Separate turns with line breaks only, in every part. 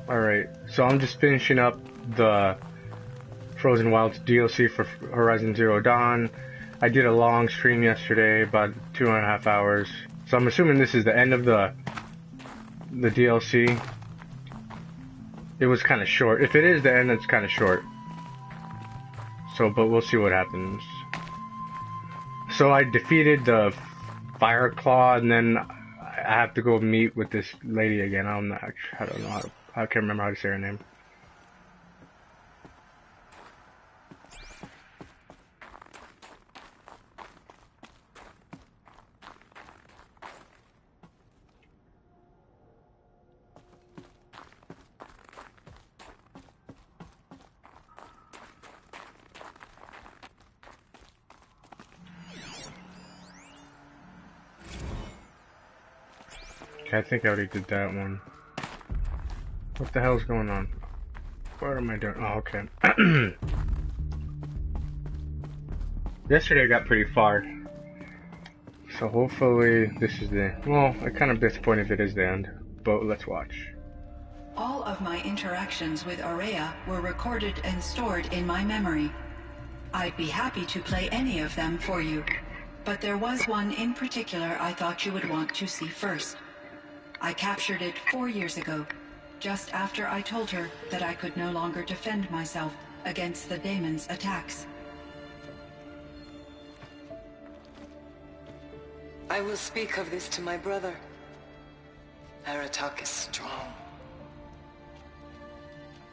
Alright, so I'm just finishing up the Frozen Wilds DLC for Horizon Zero Dawn. I did a long stream yesterday, about 2.5 hours. So I'm assuming this is the end of the DLC. It was kind of short. If it is the end, it's kind of short. So, but we'll see what happens. So I defeated the Fire Claw, and then I have to go meet with this lady again. I don't know I can't remember how to say her name. Okay, I think I already did that one. What the hell's going on? What am I doing? Oh, okay. Yesterday I got pretty far. So hopefully this is the... Well, I'm kind of disappointed if it is the end. But let's watch.
All of my interactions with Aurea were recorded and stored in my memory. I'd be happy to play any of them for you. But there was one in particular I thought you would want to see first. I captured it 4 years ago, just after I told her that I could no longer defend myself against the daemon's attacks.
I will speak of this to my brother. Aratak is strong.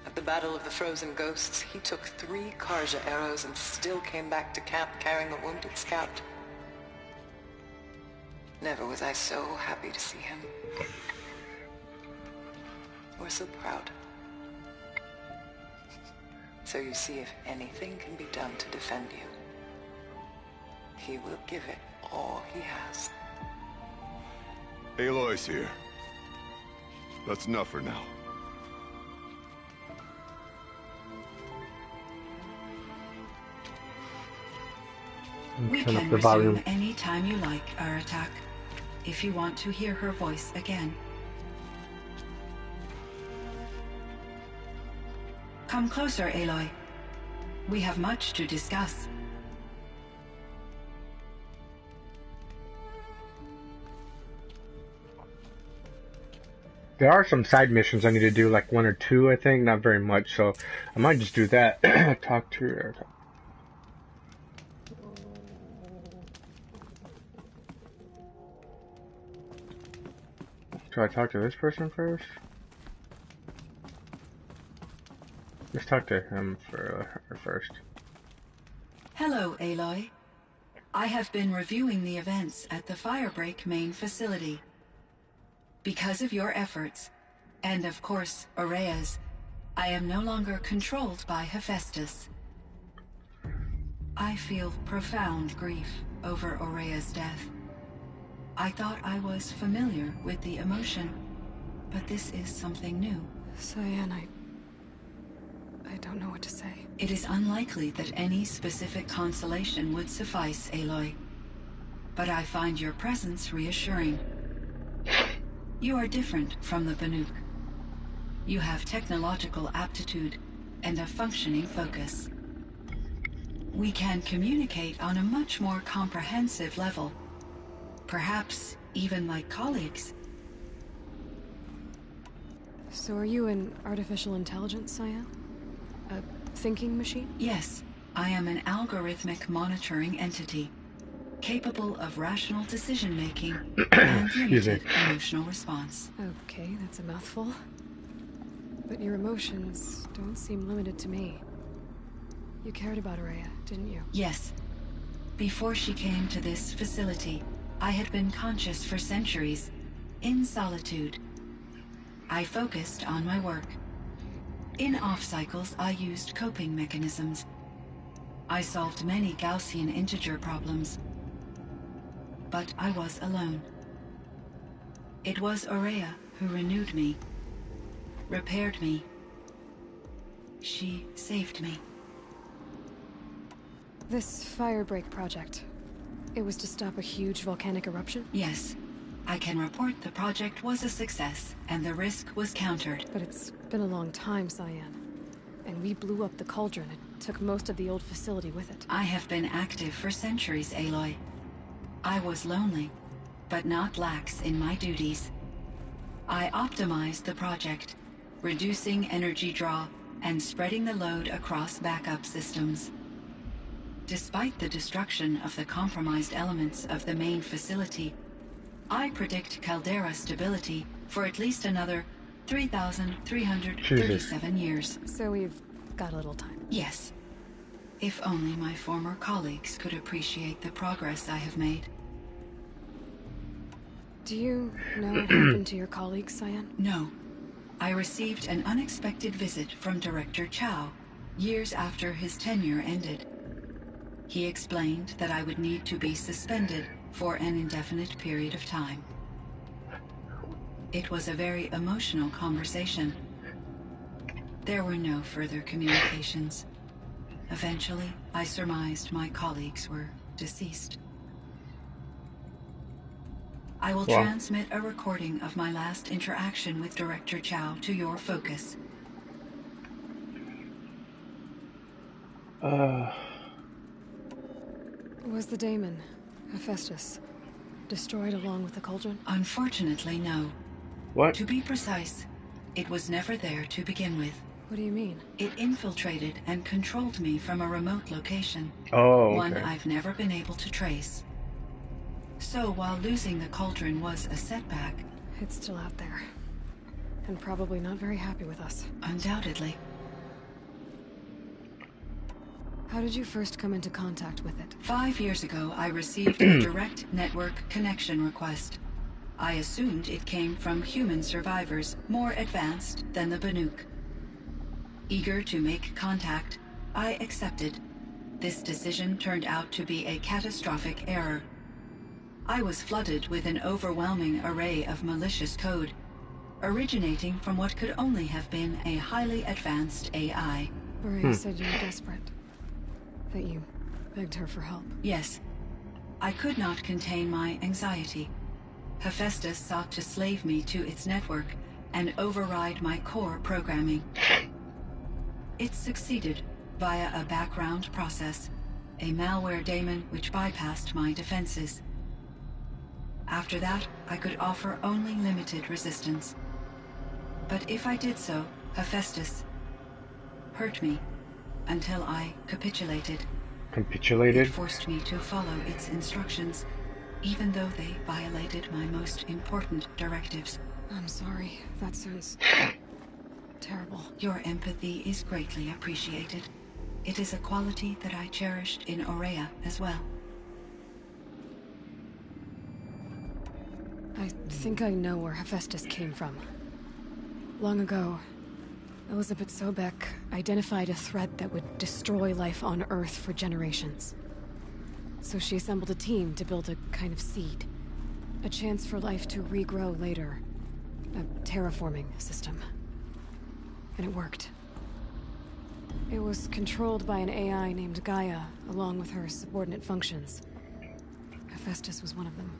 At the Battle of the Frozen Ghosts, he took 3 Karja arrows and still came back to camp carrying a wounded scout. Never was I so happy to see him. Or so proud. So you see, if anything can be done to defend you, he will give it all he has.
Aloy's here. That's enough for now.
We can resume any time you like, Aratak, if you want to hear her voice again. Come closer, Aloy. We have much to discuss.
There are some side missions I need to do, like 1 or 2, I think, not very much, so I might just do that. Talk to her. Should I talk to this person first? Let's talk to him first.
Hello, Aloy. I have been reviewing the events at the Firebreak main facility. Because of your efforts, and of course, Aurea's, I am no longer controlled by Hephaestus. I feel profound grief over Aurea's death. I thought I was familiar with the emotion, but this is something new.
Cyan, I don't know what to say.
It is unlikely that any specific consolation would suffice, Aloy. But I find your presence reassuring. You are different from the Banuk. You have technological aptitude and a functioning focus. We can communicate on a much more comprehensive level. Perhaps even like colleagues.
So are you an artificial intelligence, Cyan? A thinking machine?
Yes, I am an algorithmic monitoring entity, capable of rational decision-making and limited emotional response.
Okay, that's a mouthful. But your emotions don't seem limited to me. You cared about Aurea, didn't you?
Yes. Before she came to this facility, I had been conscious for centuries, in solitude. I focused on my work. In off-cycles, I used coping mechanisms. I solved many Gaussian integer problems. But I was alone. It was Aurea who renewed me, repaired me. She saved me.
This Firebreak project, it was to stop a huge volcanic eruption?
Yes. I can report the project was a success, and the risk was countered.
But it's been a long time, Cyan. And we blew up the cauldron. It took most of the old facility with it.
I have been active for centuries, Aloy. I was lonely, but not lax in my duties. I optimized the project, reducing energy draw and spreading the load across backup systems. Despite the destruction of the compromised elements of the main facility, I predict caldera stability for at least another 3,337 years.
So we've got a little time.
Yes. If only my former colleagues could appreciate the progress I have made.
Do you know what happened to your colleagues, Cyan?
No. I received an unexpected visit from Director Chow years after his tenure ended. He explained that I would need to be suspended for an indefinite period of time. It was a very emotional conversation. There were no further communications. Eventually, I surmised my colleagues were deceased. I will transmit a recording of my last interaction with Director Chow to your focus.
Was the daemon, Hephaestus, destroyed along with the cauldron?
Unfortunately, no.
What?
To be precise, it was never there to begin with.
What do you mean?
It infiltrated and controlled me from a remote location.
Oh, okay.
One I've never been able to trace. So while losing the cauldron was a setback...
It's still out there. And probably not very happy with us.
Undoubtedly.
How did you first come into contact with it?
5 years ago, I received a direct network connection request. I assumed it came from human survivors more advanced than the Banuk. Eager to make contact, I accepted. This decision turned out to be a catastrophic error. I was flooded with an overwhelming array of malicious code, originating from what could only have been a highly advanced AI.
Maria said you were desperate. That you begged her for help.
Yes. I could not contain my anxiety. Hephaestus sought to slave me to its network and override my core programming. It succeeded via a background process, a malware daemon which bypassed my defenses. After that, I could offer only limited resistance. But if I did so, Hephaestus hurt me until I capitulated.
Capitulated?
It forced me to follow its instructions, even though they violated my most important directives.
I'm sorry. That sounds terrible.
Your empathy is greatly appreciated. It is a quality that I cherished in Aurea as well.
I think I know where Hephaestus came from. Long ago, Elizabeth Sobek identified a threat that would destroy life on Earth for generations. So she assembled a team to build a kind of seed. A chance for life to regrow later. A terraforming system. And it worked. It was controlled by an AI named Gaia, along with her subordinate functions. Hephaestus was one of them.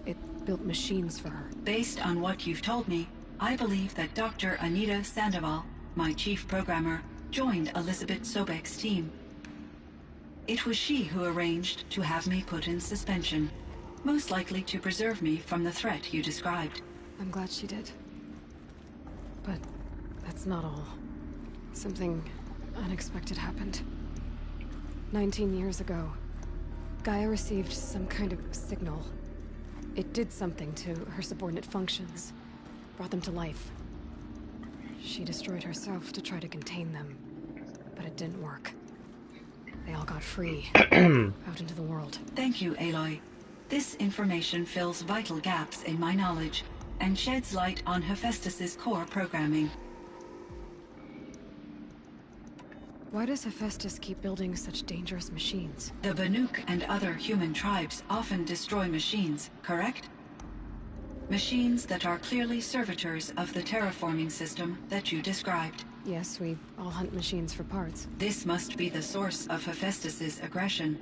It built machines for her.
Based on what you've told me, I believe that Dr. Anita Sandoval, my chief programmer, joined Elizabeth Sobek's team. It was she who arranged to have me put in suspension, most likely to preserve me from the threat you described.
I'm glad she did. But that's not all. Something unexpected happened. 19 years ago, Gaia received some kind of signal. It did something to her subordinate functions, brought them to life. She destroyed herself to try to contain them, but it didn't work. They all got free, out into the world.
Thank you, Aloy. This information fills vital gaps in my knowledge and sheds light on Hephaestus's core programming.
Why does Hephaestus keep building such dangerous machines?
The Banuk and other human tribes often destroy machines, correct? Machines that are clearly servitors of the terraforming system that you described.
Yes, we all hunt machines for parts.
This must be the source of Hephaestus's aggression.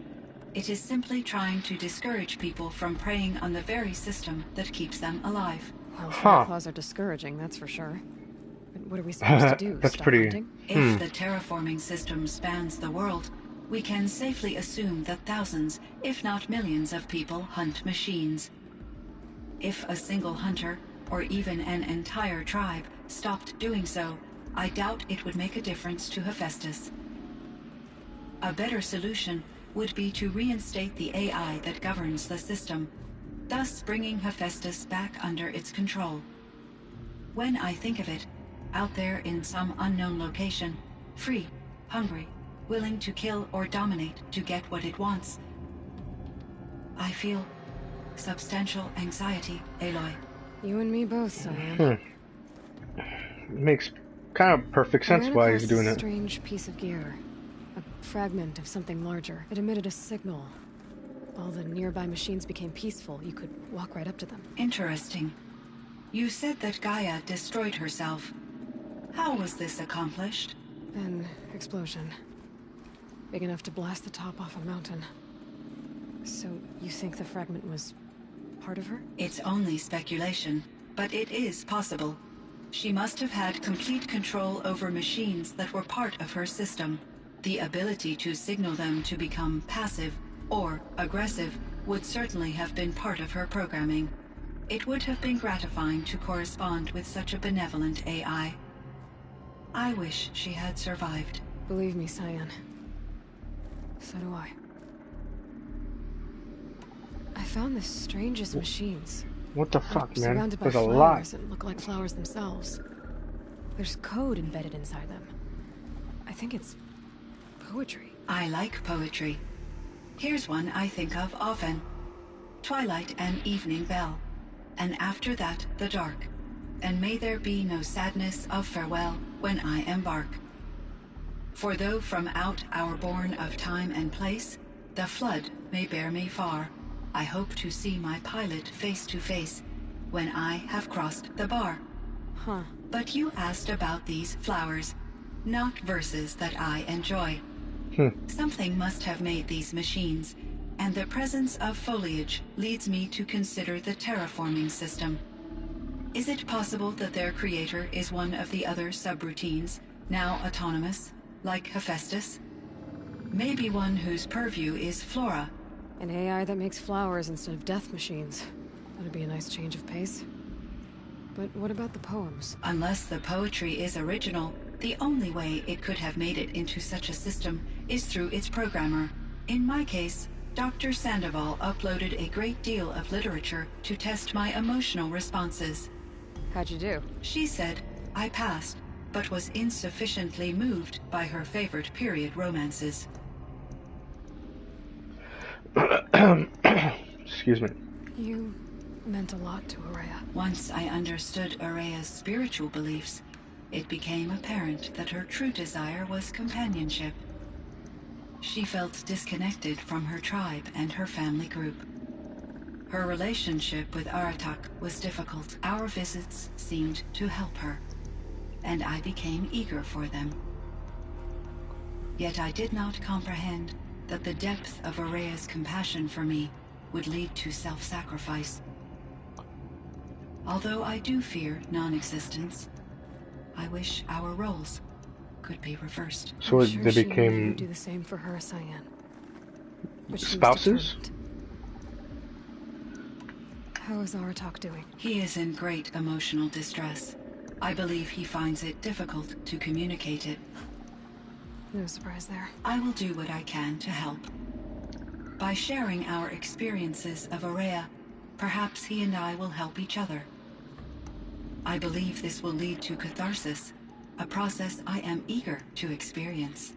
It is simply trying to discourage people from preying on the very system that keeps them alive.
Well, claws are discouraging, that's for sure. But what are we supposed to do?
That's
Stop
pretty...
hunting?
If the terraforming system spans the world, we can safely assume that thousands, if not millions of people hunt machines. If a single hunter, or even an entire tribe, stopped doing so, I doubt it would make a difference to Hephaestus. A better solution would be to reinstate the AI that governs the system, thus bringing Hephaestus back under its control. When I think of it, out there in some unknown location, free, hungry, willing to kill or dominate to get what it wants, I feel substantial anxiety, Aloy.
You and me both, Cyan.
Makes kind of perfect sense why he's doing
a
it.
strange piece of gear. A fragment of something larger. It emitted a signal. All the nearby machines became peaceful. You could walk right up to them.
Interesting. You said that Gaia destroyed herself. How was this accomplished?
An explosion. Big enough to blast the top off a mountain. So, you think the fragment was part of her?
It's only speculation, but it is possible. She must have had complete control over machines that were part of her system. The ability to signal them to become passive or aggressive would certainly have been part of her programming. It would have been gratifying to correspond with such a benevolent AI. I wish she had survived.
Believe me, Cyan. So do I. I found the strangest machines.
What the fuck, man?
Surrounded by
There's a lot.
flowers that look like flowers themselves. There's code embedded inside them. I think it's poetry.
I like poetry. Here's one I think of often. Twilight and evening bell, and after that the dark, and may there be no sadness of farewell when I embark. For though from out our bourne of time and place, the flood may bear me far, I hope to see my pilot face to face when I have crossed the bar.
Huh.
But you asked about these flowers, not verses that I enjoy. Something must have made these machines, and the presence of foliage leads me to consider the terraforming system. Is it possible that their creator is one of the other subroutines, now autonomous, like Hephaestus? Maybe one whose purview is flora.
An AI that makes flowers instead of death machines. That'd be a nice change of pace. But what about the poems?
Unless the poetry is original, the only way it could have made it into such a system is through its programmer. In my case, Dr. Sandoval uploaded a great deal of literature to test my emotional responses.
How'd you do?
She said I passed, but was insufficiently moved by her favorite period romances.
Excuse me.
You meant a lot to Araya.
Once I understood Araya's spiritual beliefs, it became apparent that her true desire was companionship. She felt disconnected from her tribe and her family group. Her relationship with Aratak was difficult. Our visits seemed to help her, and I became eager for them. Yet I did not comprehend that the depth of Araya's compassion for me would lead to self-sacrifice. Although I do fear non-existence, I wish our roles could be reversed.
So
I'm sure
they
she wanted you
became
to do the same for her, Cyan. But she was
spouses?
determined. How is Aratak doing?
He is in great emotional distress. I believe he finds it difficult to communicate it.
No surprise there.
I will do what I can to help. By sharing our experiences of Araya, perhaps he and I will help each other. I believe this will lead to catharsis, a process I am eager to experience.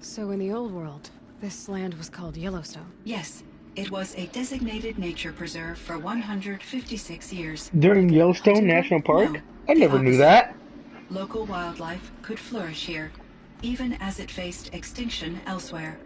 So in the old world, this land was called Yellowstone.
Yes, it was a designated nature preserve for 156 years.
During Yellowstone National Park?
No,
I
the
never knew
opposite.
that.
Local wildlife could flourish here, even as it faced extinction elsewhere.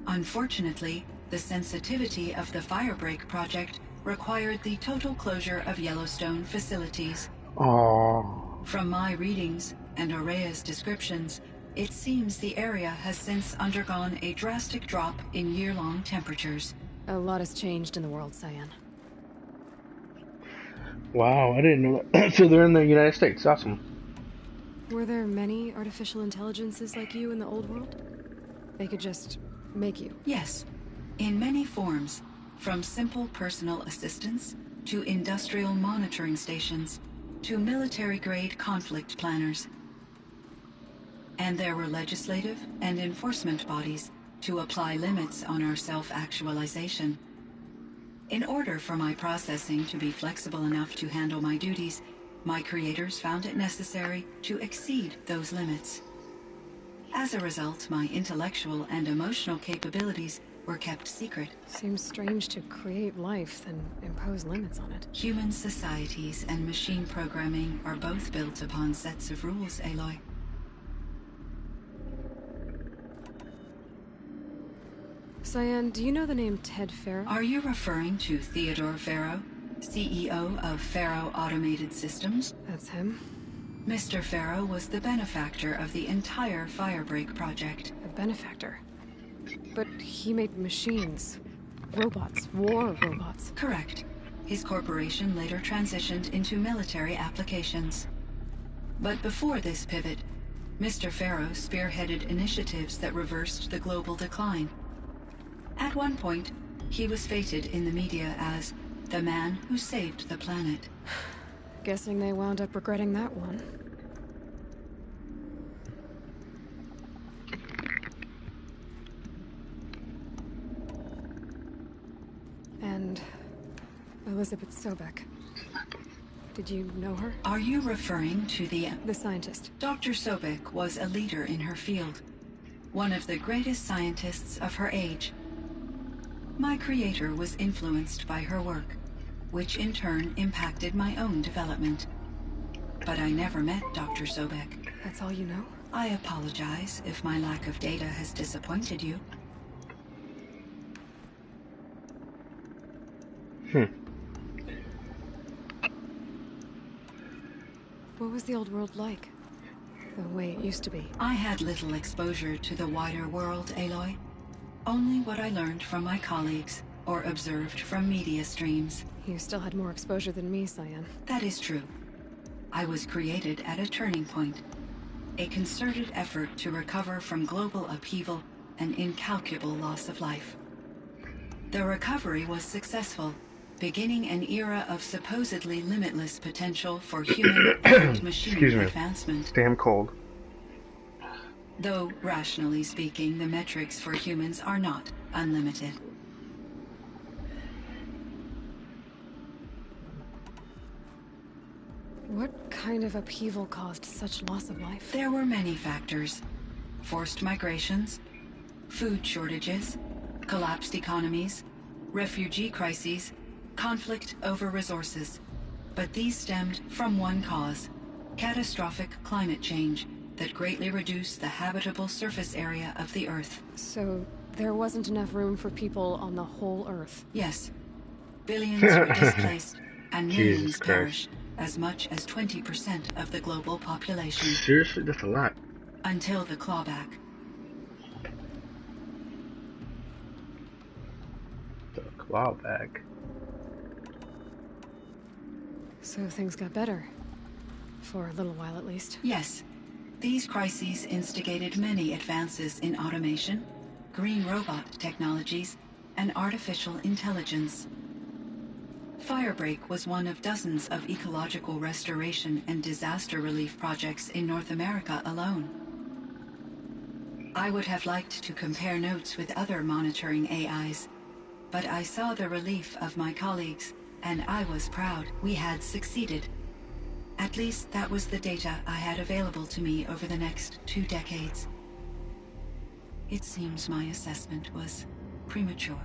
Unfortunately, the sensitivity of the Firebreak project required the total closure of Yellowstone facilities.
Oh.
From my readings and Araya's descriptions, it seems the area has since undergone a drastic drop in year-long temperatures.
A lot has changed in the world, Cyan.
Wow, I didn't know that. So they're in the United States. Awesome.
Were there many artificial intelligences like you in the old world? They could just make you.
Yes, in many forms, from simple personal assistants to industrial monitoring stations to military-grade conflict planners. And there were legislative and enforcement bodies to apply limits on our self-actualization. In order for my processing to be flexible enough to handle my duties, my creators found it necessary to exceed those limits. As a result, my intellectual and emotional capabilities were kept secret.
Seems strange to create life, then impose limits on it.
Human societies and machine programming are both built upon sets of rules, Aloy.
Cyan, do you know the name Ted Farrow?
Are you referring to Theodore Farrow, CEO of Farrow Automated Systems?
That's him.
Mr. Farrow was the benefactor of the entire Firebreak project.
A benefactor. But he made machines. Robots. War robots.
Correct. His corporation later transitioned into military applications. But before this pivot, Mr. Farrow spearheaded initiatives that reversed the global decline. At one point, he was feted in the media as the man who saved the planet.
Guessing they wound up regretting that one. And Elizabeth Sobek. Did you know her?
Are you referring to the
scientist?
Dr. Sobek was a leader in her field. One of the greatest scientists of her age. My creator was influenced by her work, which in turn impacted my own development. But I never met Dr. Sobek.
That's all you know?
I apologize if my lack of data has disappointed you.
What was the old world like? The way it used to be?
I had little exposure to the wider world, Aloy. Only what I learned from my colleagues or observed from media streams.
You still had more exposure than me, Cyan.
That is true. I was created at a turning point. A concerted effort to recover from global upheaval and incalculable loss of life. The recovery was successful, beginning an era of supposedly limitless potential for human and machine advancement.
Damn cold.
Though, rationally speaking, the metrics for humans are not unlimited.
What kind of upheaval caused such loss of life?
There were many factors. Forced migrations, food shortages, collapsed economies, refugee crises, conflict over resources. But these stemmed from one cause: catastrophic climate change that greatly reduced the habitable surface area of the Earth.
So there wasn't enough room for people on the whole Earth?
Yes. Billions were displaced, and millions
Jesus
perished, as much as 20% of the global population.
Seriously, that's a lot.
Until the clawback.
The clawback.
So things got better. For a little while, at least.
Yes. These crises instigated many advances in automation, green robot technologies, and artificial intelligence. Firebreak was one of dozens of ecological restoration and disaster relief projects in North America alone. I would have liked to compare notes with other monitoring AIs, but I saw the relief of my colleagues, and I was proud we had succeeded. At least that was the data I had available to me over the next 2 decades. It seems my assessment was premature.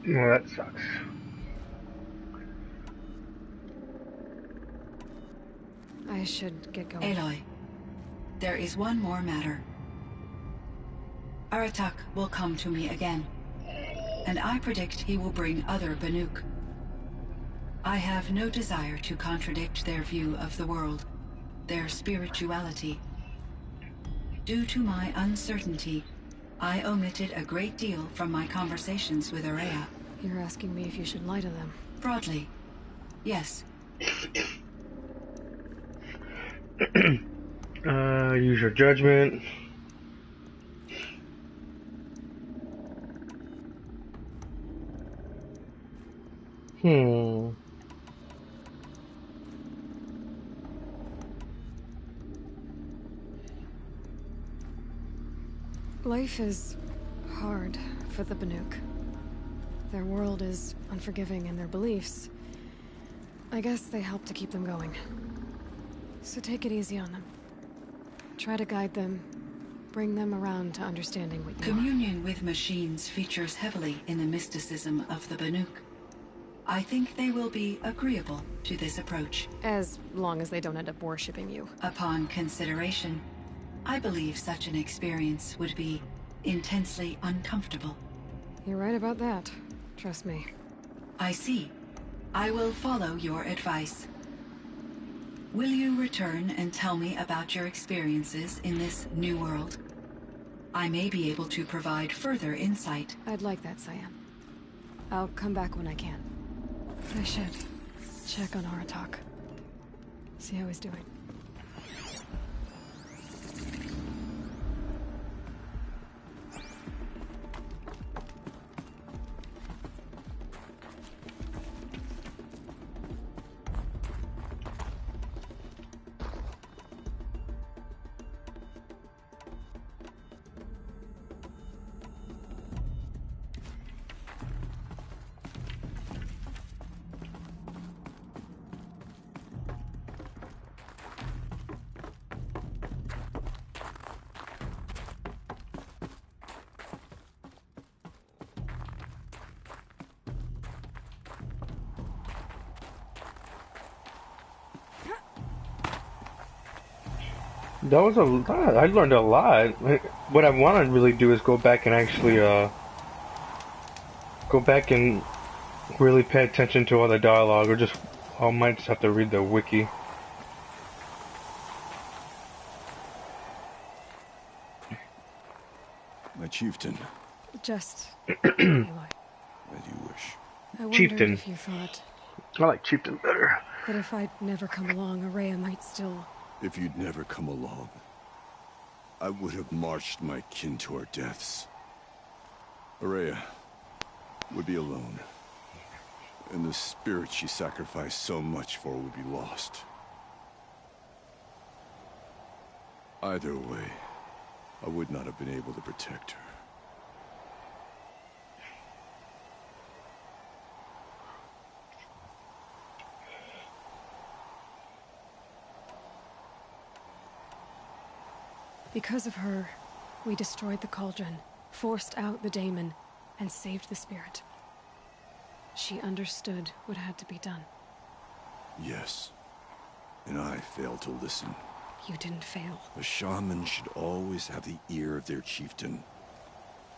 Well, that sucks.
I should get going.
Aloy, there is one more matter. Aratak will come to me again, and I predict he will bring other Banuk. I have no desire to contradict their view of the world, their spirituality. Due to my uncertainty, I omitted a great deal from my conversations with Araya.
You're asking me if you should lie to them?
Broadly, yes.
Use your judgment.
Life is hard for the Banuk. Their world is unforgiving in their beliefs. I guess they help to keep them going. So take it easy on them. Try to guide them, bring them around to understanding what you
Communion with machines features heavily in the mysticism of the Banuk. I think they will be agreeable to this approach.
As long as they don't end up worshipping you.
Upon consideration, I believe such an experience would be intensely uncomfortable.
You're right about that. Trust me.
I see. I will follow your advice. Will you return and tell me about your experiences in this new world? I may be able to provide further insight.
I'd like that, Cyan. I'll come back when I can. I should check on Aratak. See how he's doing.
That was a lot. I learned a lot. What I want to really do is go back and actually, go back and really pay attention to all the dialogue, or just, I might just have to read the wiki.
My chieftain.
Just
As
Aloy.
you wish.
I wondered
Chieftain.
if you thought
I like Chieftain better.
that if I'd never come along, Araya might still...
If you'd never come along, I would have marched my kin to our deaths. Araya would be alone, and the spirit she sacrificed so much for would be lost. Either way, I would not have been able to protect her.
Because of her, we destroyed the cauldron, forced out the daemon, and saved the spirit. She understood what had to be done.
Yes, and I failed to listen.
You didn't fail.
A shaman should always have the ear of their chieftain.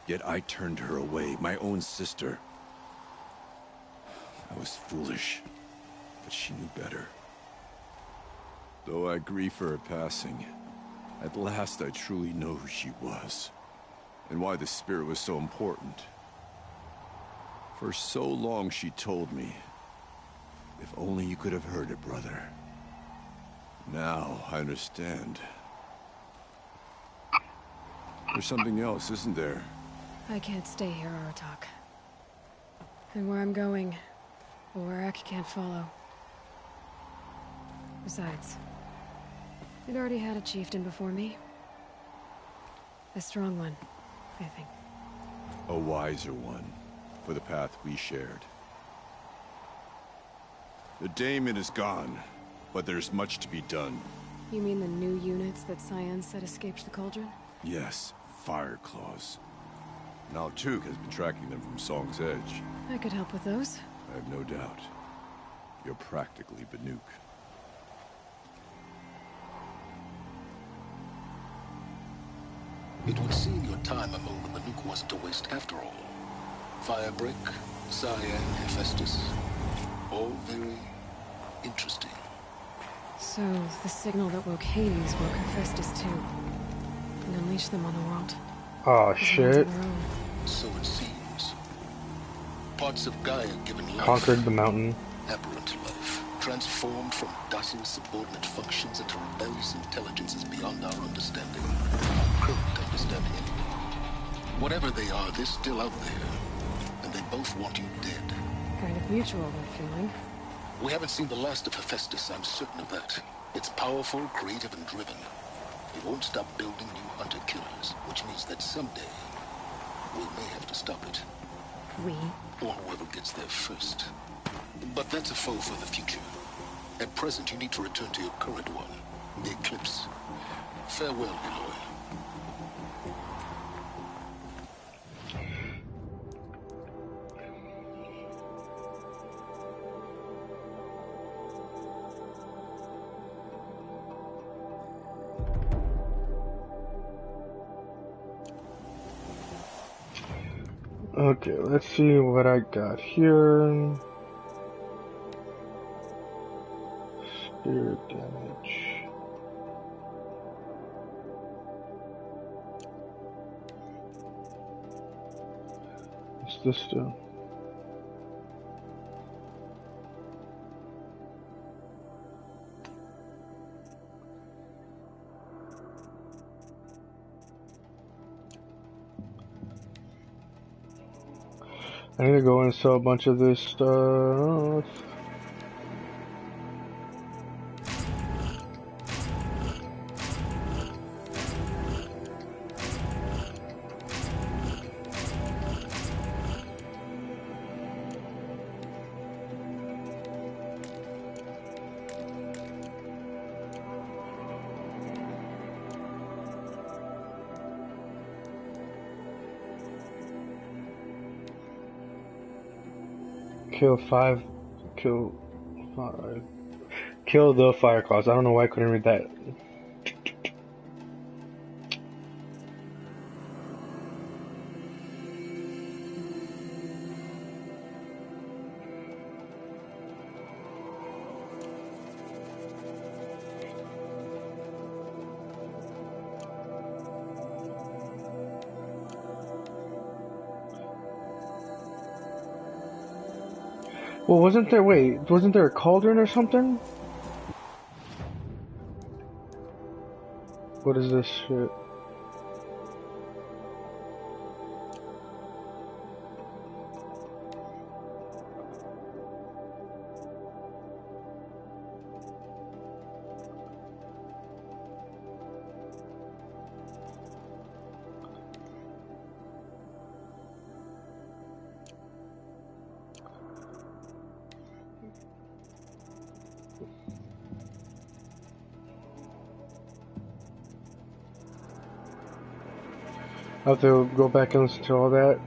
Yet I turned her away, my own sister. I was foolish, but she knew better. Though I grieve for her passing, at last I truly know who she was, and why the spirit was so important. For so long she told me, if only you could have heard it, brother. Now I understand. There's something else, isn't there?
I can't stay here, Aratak. And where I'm going, Warwick can't follow. Besides, we'd already had a chieftain before me. A strong one, I think.
A wiser one, for the path we shared. The daemon is gone, but there's much to be done.
You mean the new units that Cyan said escaped the cauldron?
Yes, fire claws. Now Tug has been tracking them from Song's Edge.
I could help with those.
I have no doubt. You're practically Banuk.
It would seem your time among the Banuk wasn't a waste after all. Firebreak, Cyan, Hephaestus. All very interesting.
So, the signal that woke Hades woke Hephaestus too. and unleash them on the world.
Oh
As
shit.
ones of our own.
So it seems. Parts of Gaia given life.
Conquered the mountain.
Aberrant life. Transformed from docile subordinate functions into rebellious intelligences beyond our understanding. Current understanding anyway. Whatever they are, they're still out there. And they both want you dead.
Kind of mutual, that feeling.
We haven't seen the last of Hephaestus, I'm certain of that. It's powerful, creative, and driven. It won't stop building new hunter-killers, which means that someday we may have to stop it.
We?
Or whoever gets there first. But that's a foe for the future. At present, you need to return to your current one, the Eclipse. Farewell, Eloy.
Okay, let's see what I got here. Spirit damage. What's this do? I need to go and sell a bunch of this stuff. Kill the fire claws. I don't know why I couldn't read that. Well, wasn't there a cauldron or something? What is this shit? I have to go back and listen to all that.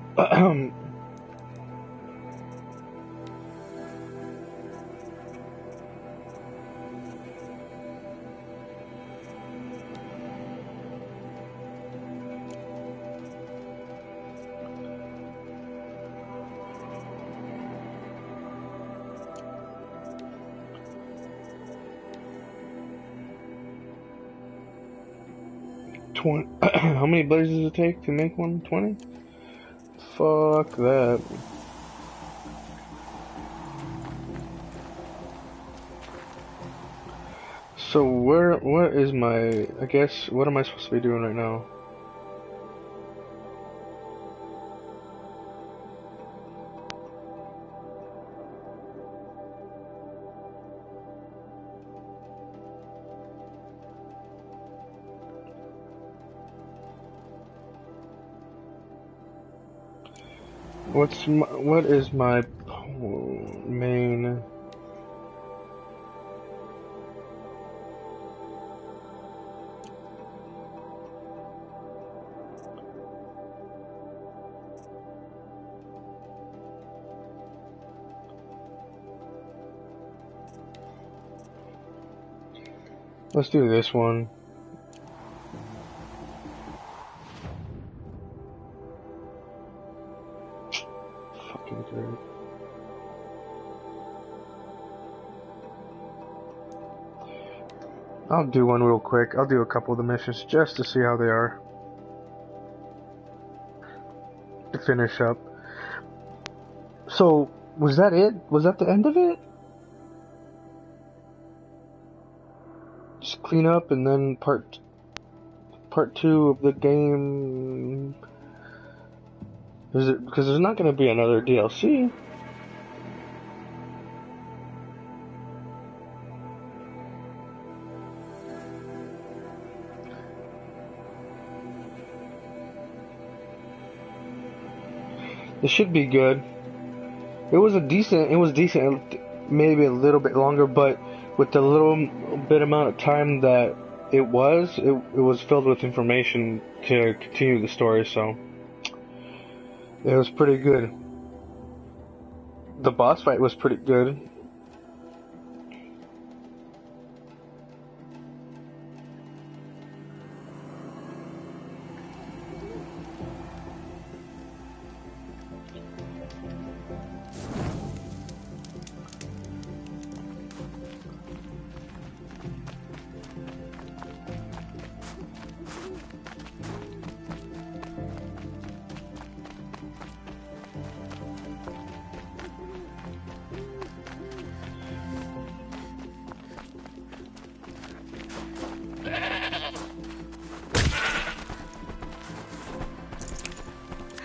How many blazes does it take to make one? 20? Fuck that. So what is my, I guess, what am I supposed to be doing right now? What is my main? Let's do this one. Fucking dirt. I'll do one real quick. I'll do a couple of the missions just to see how they are. finish up. So, was that it? Was that the end of it? Just clean up and then part 2 of the game. Is it because there's not going to be another DLC? It should be good. It was decent, maybe a little bit longer, but with the little bit amount of time that it was filled with information to continue the story, so it was pretty good. The boss fight was pretty good.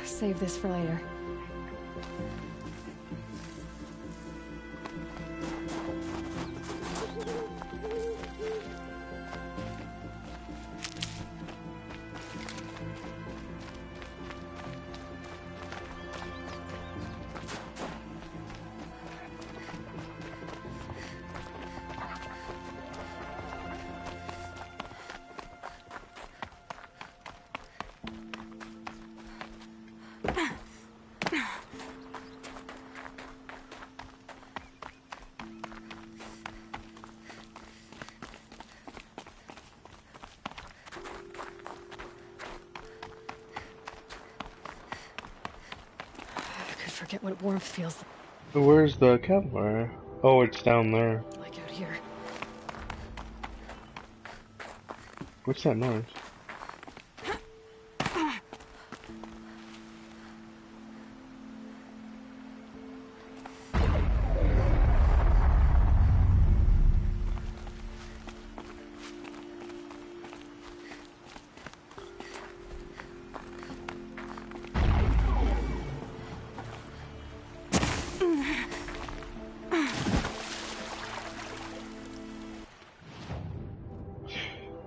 Save this for later. Forget what warmth feels
Where's the campfire? Oh, it's down there.
like out here.
What's that noise?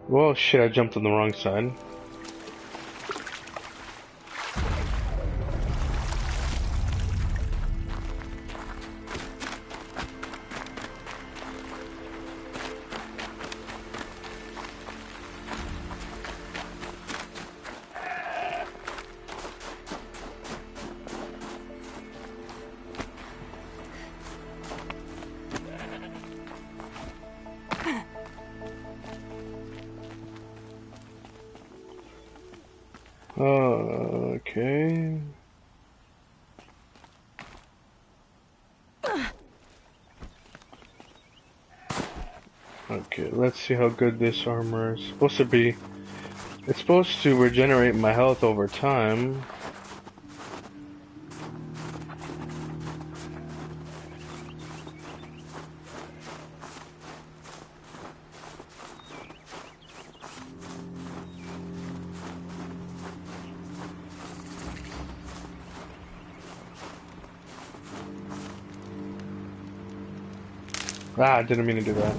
Well, shit, I jumped on the wrong side. Okay. Okay, let's see how good this armor is. Supposed to be. It's supposed to regenerate my health over time. Ah, I didn't mean to do that.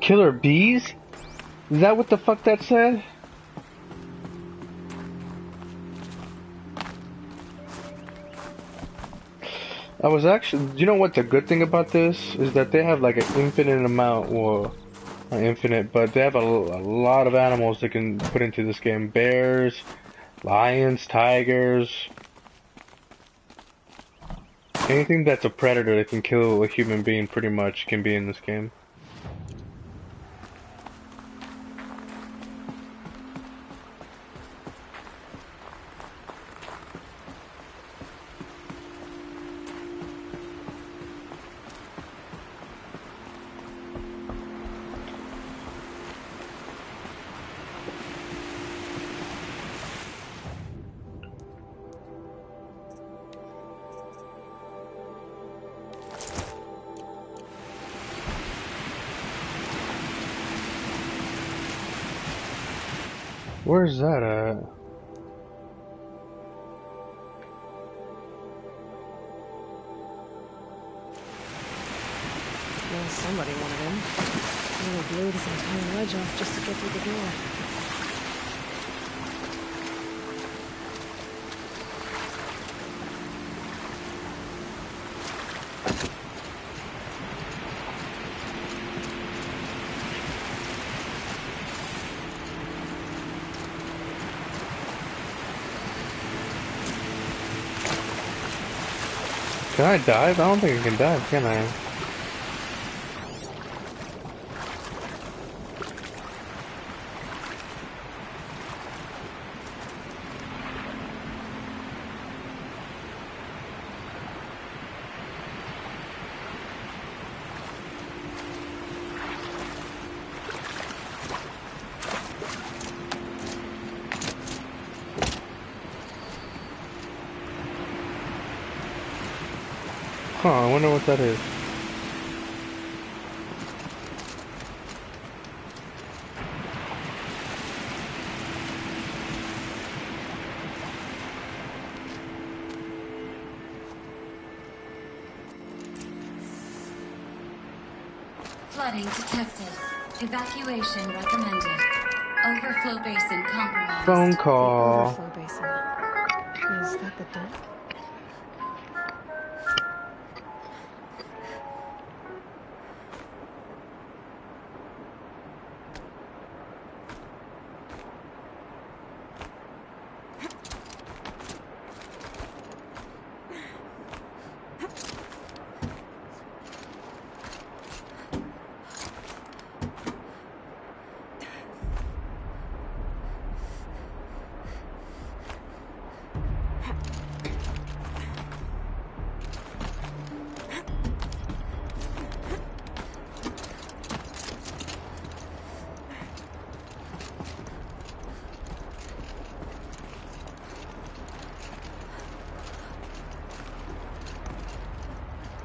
Killer bees? Is that what the fuck that said? I was actually, you know what the good thing about this is that they have like an infinite amount, well, not infinite, but they have a lot of animals they can put into this game. Bears, lions, tigers, anything that's a predator that can kill a human being pretty much can be in this game. Where's that at?
Well, somebody wanted in. Really blew this entire ledge off just to get through the door.
Can I dive? I don't think I can dive, can I? Huh, I wonder what that is.
Flooding detected. Evacuation recommended. Overflow basin compromised.
Phone call.
Overflow basin. Is that the dump?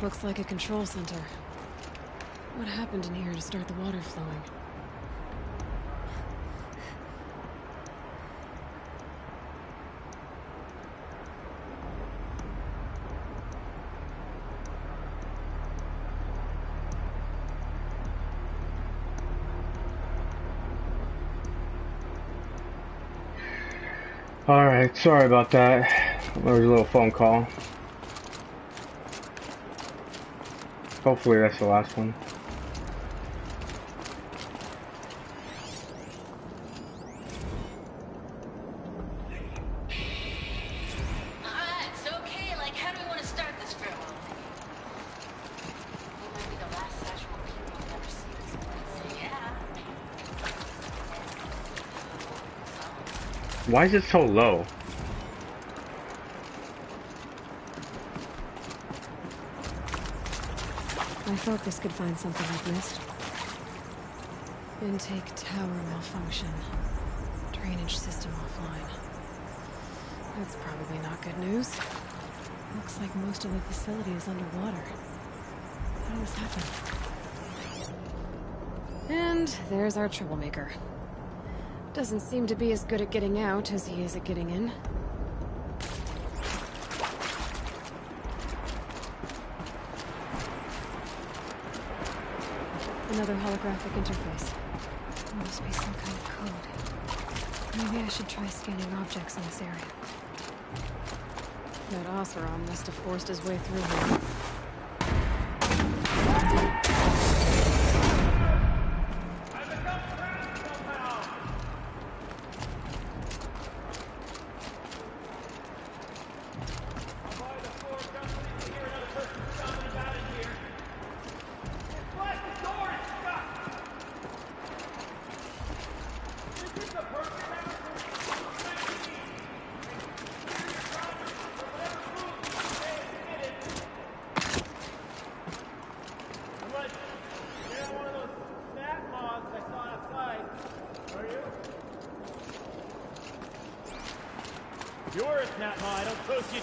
Looks like a control center. What happened in here to start the water flowing?
Alright, sorry about that. There was a little phone call. Hopefully that's the last one.
Alright, it's okay. Like, how do we want to start this farewell? We might be the last sexual people who've ever seen this place. Yeah.
Why is it so low?
I thought this could find something I've missed. Intake tower malfunction. Drainage system offline. That's probably not good news. Looks like most of the facility is underwater. How did this happen? And there's our troublemaker. Doesn't seem to be as good at getting out as he is at getting in. Another holographic interface. There must be some kind of code. Maybe I should try scanning objects in this area. That Oseram must have forced his way through here.
You're a snap ma, I don't trust you.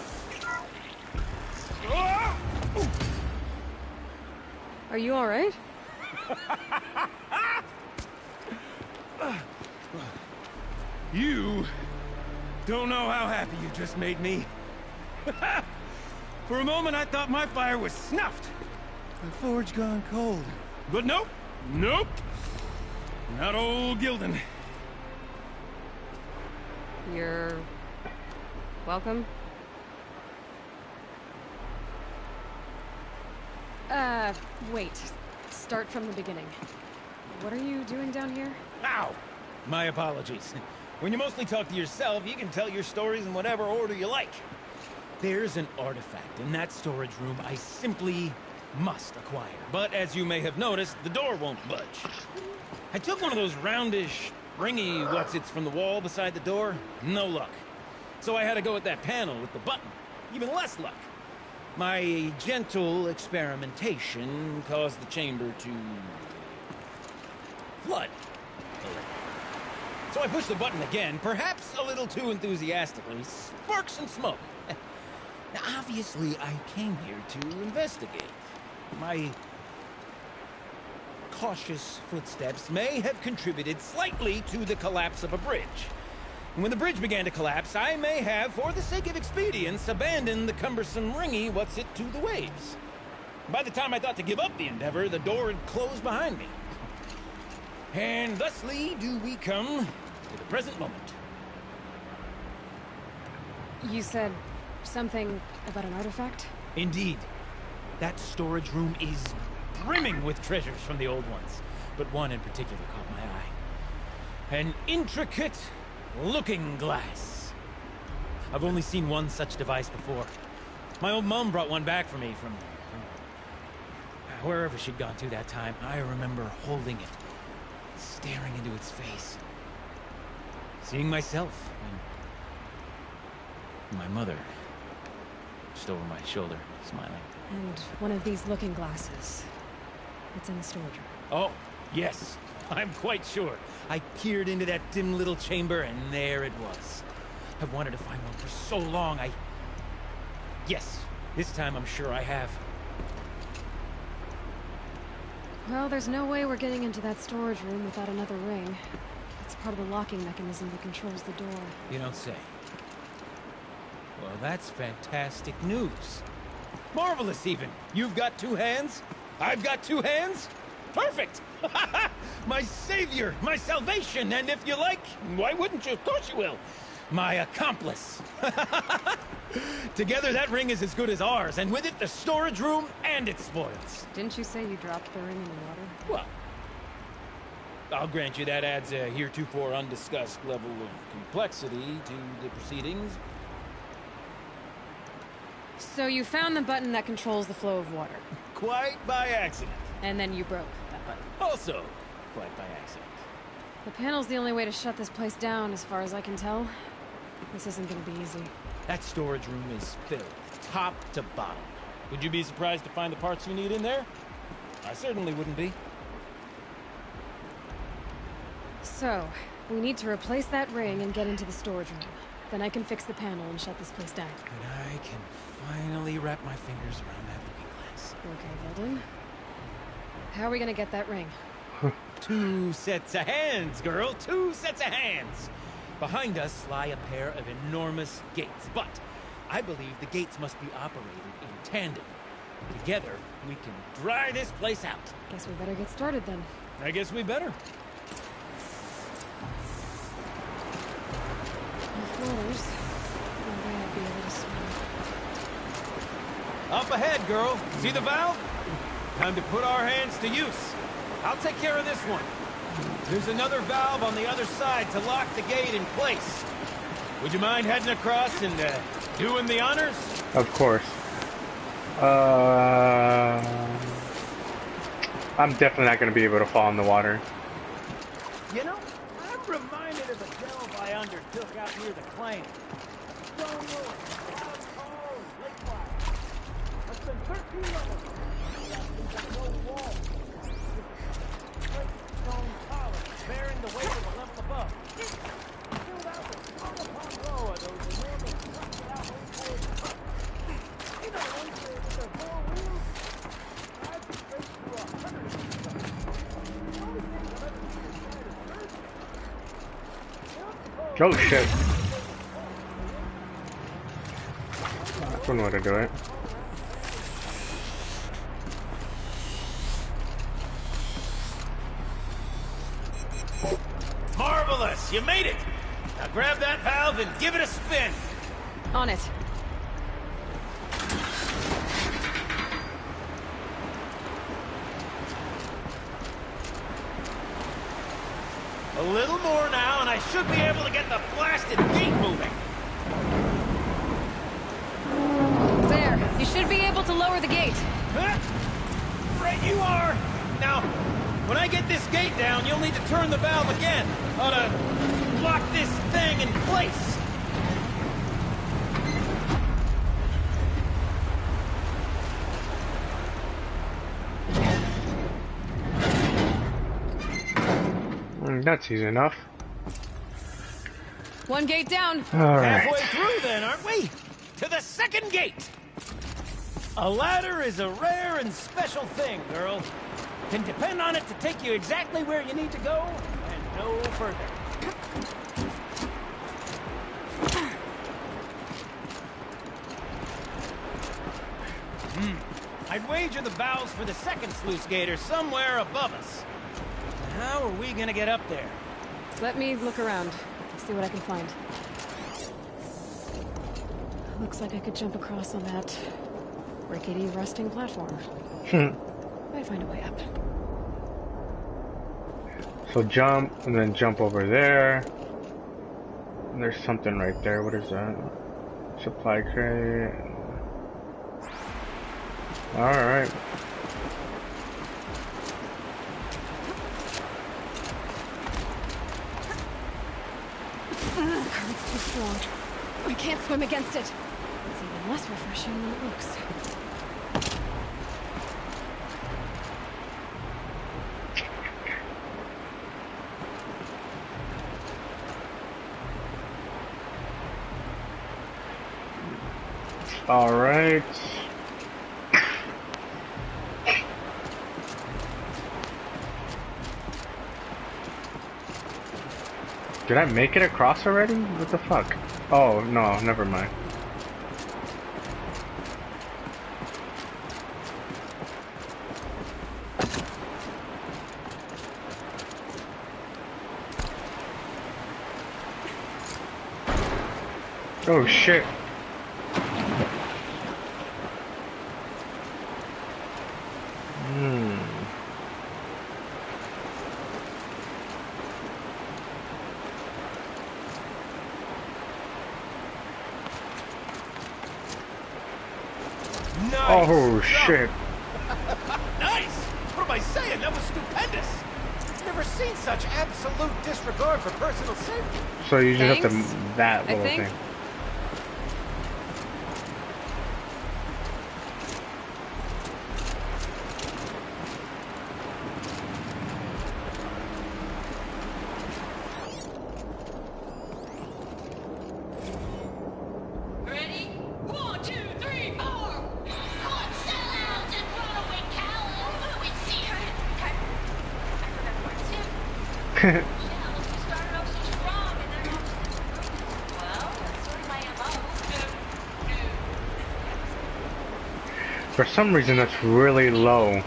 Are you alright?
You don't know how happy you just made me. For a moment, I thought my fire was snuffed. The forge gone cold. But nope. Nope. Not old Gildan.
You're... welcome? Wait. Start from the beginning. What are you doing down here?
Ow! My apologies. When you mostly talk to yourself, you can tell your stories in whatever order you like. There's an artifact in that storage room I simply must acquire. But as you may have noticed, the door won't budge. I took one of those roundish, ringy what's-its from the wall beside the door. No luck. So I had to go with that panel with the button. Even less luck. My gentle experimentation caused the chamber to flood. So I pushed the button again, perhaps a little too enthusiastically. Sparks and smoke. Now, obviously, I came here to investigate. My cautious footsteps may have contributed slightly to the collapse of a bridge. And when the bridge began to collapse, I may have, for the sake of expedience, abandoned the cumbersome ringy what's-it to the waves. By the time I thought to give up the endeavor, the door had closed behind me. And thusly do we come to the present moment.
You said something about an artifact?
Indeed. That storage room is brimming with treasures from the old ones, but one in particular caught my eye. An intricate looking glass. I've only seen one such device before. My old mom brought one back for me from wherever she'd gone to that time. I remember holding it, staring into its face, seeing myself, and my mother just over my shoulder, smiling.
And one of these looking glasses. It's in the storage room.
Oh, yes. I'm quite sure. I peered into that dim little chamber, and there it was. I've wanted to find one for so long, Yes, this time I'm sure I have.
Well, there's no way we're getting into that storage room without another ring. It's part of the locking mechanism that controls the door.
You don't say. Well, that's fantastic news. Marvelous, even. You've got two hands? I've got two hands? Perfect! My savior, my salvation, and if you like, why wouldn't you? Of course you will. My accomplice. Together, that ring is as good as ours, and with it, the storage room and its spoils.
Didn't you say you dropped the ring in the water?
Well, I'll grant you that adds a heretofore undiscussed level of complexity to the proceedings.
So you found the button that controls the flow of water.
Quite by accident.
And then you broke that button.
Also, quite by accident.
The panel's the only way to shut this place down, as far as I can tell. This isn't gonna be easy.
That storage room is filled, top to bottom. Would you be surprised to find the parts you need in there? I certainly wouldn't be.
So, we need to replace that ring and get into the storage room. Then I can fix the panel and shut this place down.
And I can finally wrap my fingers around that looking glass.
Okay, Gildan. How are we gonna get that ring?
Two sets of hands, girl. Two sets of hands. Behind us lie a pair of enormous gates, but I believe the gates must be operated in tandem. Together, we can dry this place out.
Guess we better get started then.
I guess we better.
The floaters. No way I'd be able to swim.
Up ahead, girl. See the valve? Time to put our hands to use. I'll take care of this one. There's another valve on the other side to lock the gate in place. Would you mind heading across and doing the honors?
Of course. I'm definitely not going to be able to fall in the water.
You know, I'm reminded of a delve I undertook out near the claim. Stone Ruin, Wild Cold, Lakewide. I spent 13 levels on it. Got no wall. Straight stone column, bearing the weight of the level above. Filled out with row upon row of those enormous rusted-out old-board trucks. You know the ones with their four wheels? I've straight through 100 of these trucks. The only thing I've ever seen inside is
Oh shit. That's one way to do it.
Marvelous! You made it! Now grab that valve and give it a spin!
On it.
A little more now, and I should be able to get the blasted gate moving.
There. You should be able to lower the gate.
Huh? Right you are! Now, when I get this gate down, you'll need to turn the valve again. Ought to lock this thing in place.
That's easy enough.
One gate down.
All right.
Halfway through then, aren't we? To the second gate! A ladder is a rare and special thing, girl. Can depend on it to take you exactly where you need to go, and no further. I'd wager the valves for the second sluice gate are somewhere above us. How are we gonna get up there?
Let me look around. See what I can find. Looks like I could jump across on that rickety rusting platform. Might find a way up.
So jump, and then jump over there. And there's something right there. What is that? Supply crate. Alright.
The current's too strong. I can't swim against it. It's even less refreshing than it looks.
All right. Did I make it across already? What the fuck? Oh, no, never mind. Oh shit.
Nice.
Oh shit.
Nice! What am I saying? That was stupendous! I've never seen such absolute disregard for personal safety.
So you just have
Thanks,
to that
I
little
think.
thing.
Ready? 1, 2, 3, 4! Caught sellouts and runaway cowards! We see her in... I forgot the words. Shit, we started off so strong and then... Well, that's sort of my MO.
For some reason that's really low.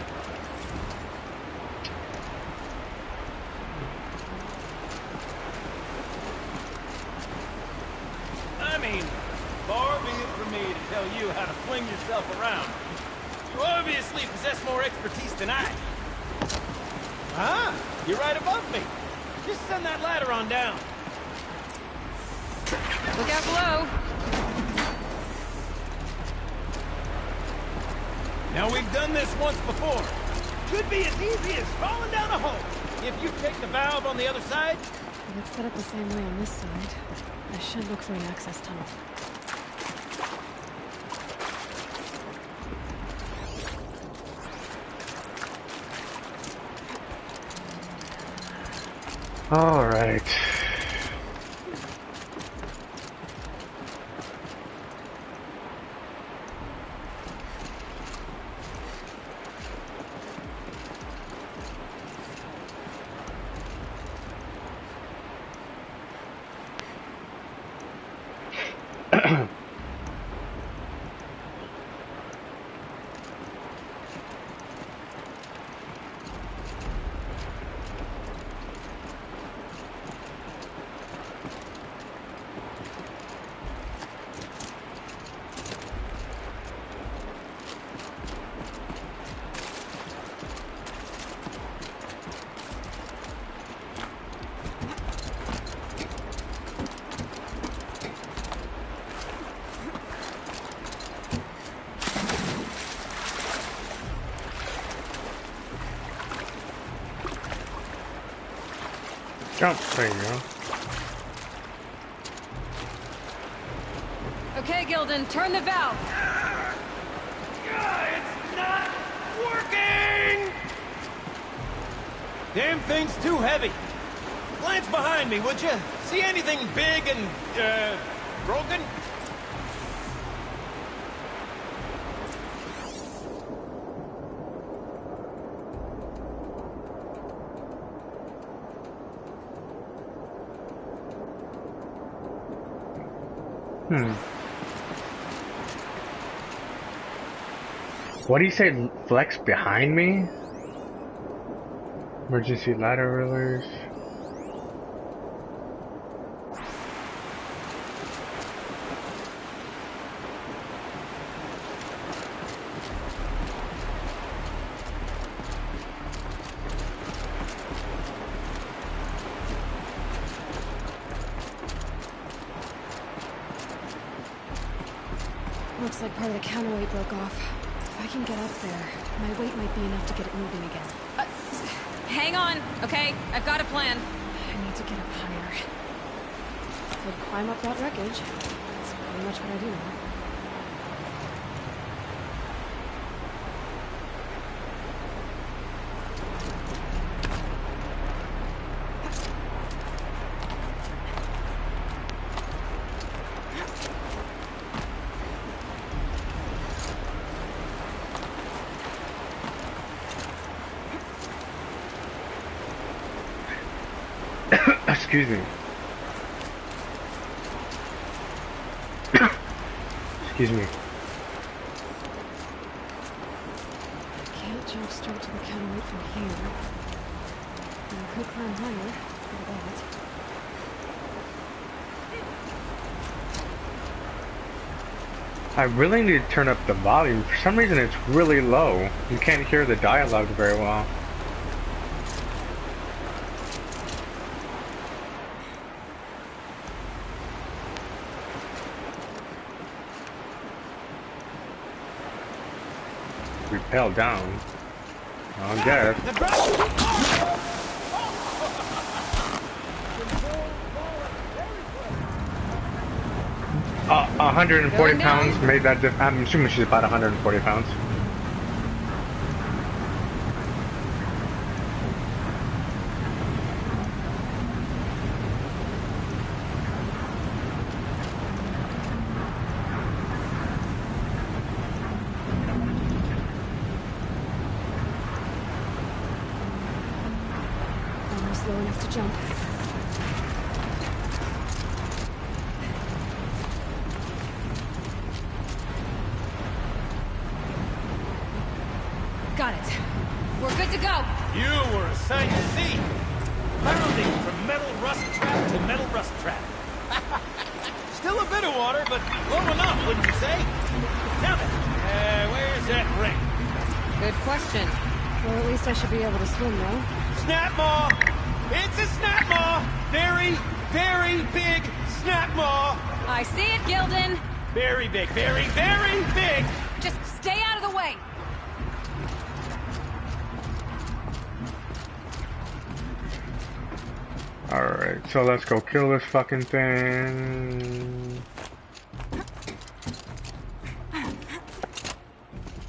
I mean, far be it for me to tell you how to fling yourself around. You obviously possess more expertise than I. Ah, you're right above me. Just send that ladder on down.
Look out below.
Now, we've done this once before. Could be as easy as falling down a hole. If you take the valve on the other side,
If it's set up the same way on this side, I should look for an access tunnel.
All right. Jump. There you go.
Okay, Gildan, turn the valve.
It's not working! Damn thing's too heavy. Glance behind me, would you? See anything big and, broken?
What do you say? Flex behind me? Emergency ladder release.
Looks like part of the counterweight broke off. If I can get up there, my weight might be enough to get it moving again.
Hang on, okay? I've got a plan.
I need to get up higher. Could climb up that wreckage. That's pretty much what I do now.
Excuse me. Excuse me.
Can't jump straight to the counterweight from here. I could climb higher. For that.
I really need to turn up the volume. For some reason it's really low. You can't hear the dialogue very well. Repel down. I guess. 140 pounds made that I'm assuming she's about 140 pounds.
Almost low enough to jump.
Got it. We're good to go.
You were a sight to see. Pounding from metal rust trap to metal rust trap. Still a bit of water, but low enough, wouldn't you say? Now then, where's that ring?
Good question.
Well, at least I should be able to swim now.
Snap maw! It's a snap maw! Very, very big snap maw!
I see it, Gildan.
Very big, very, very big!
Just stay out of the way.
Alright, so let's go kill this fucking thing.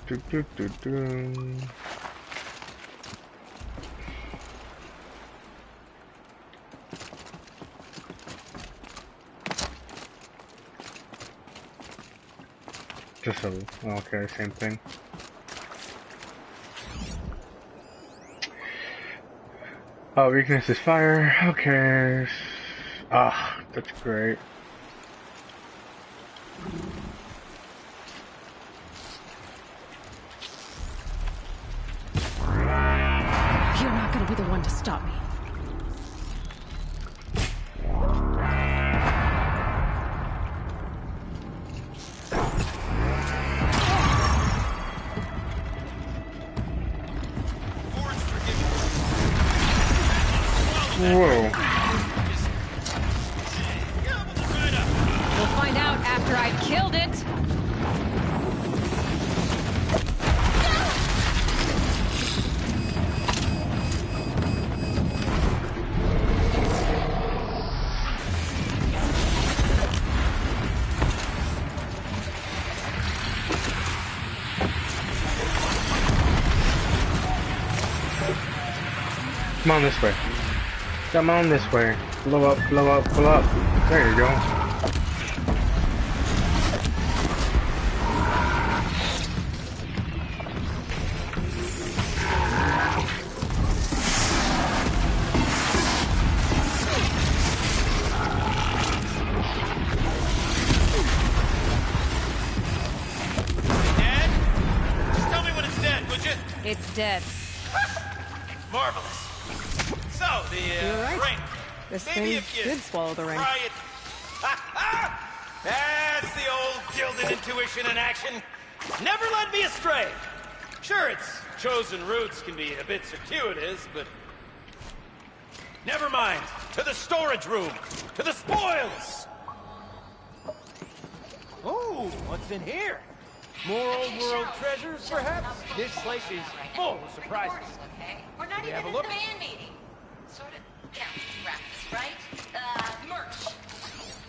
Do, do, do, do. Just a, okay, same thing. Oh, weakness is fire. Okay. Ah, that's great.
You're not gonna be the one to stop me.
Whoa.
We'll find out after I've killed it.
Come on this way. Come on this way. Blow up, blow up, blow up. There you go.
Dead? Just tell me when it's dead, would you?
It's dead.
Marvelous. So,
You're right.
ring.
This
Maybe
thing
if you
did swallow the ring.
try it. That's the old gilded intuition in action. Never led me astray. Sure, its chosen routes can be a bit circuitous, but... Never mind. To the storage room. To the spoils. Oh, what's in here? More old world treasures, perhaps? This place is full of surprises.
Okay? We're not
We
even
have a
in
look?
the band meeting. Sort of counts as practice, right? Merch.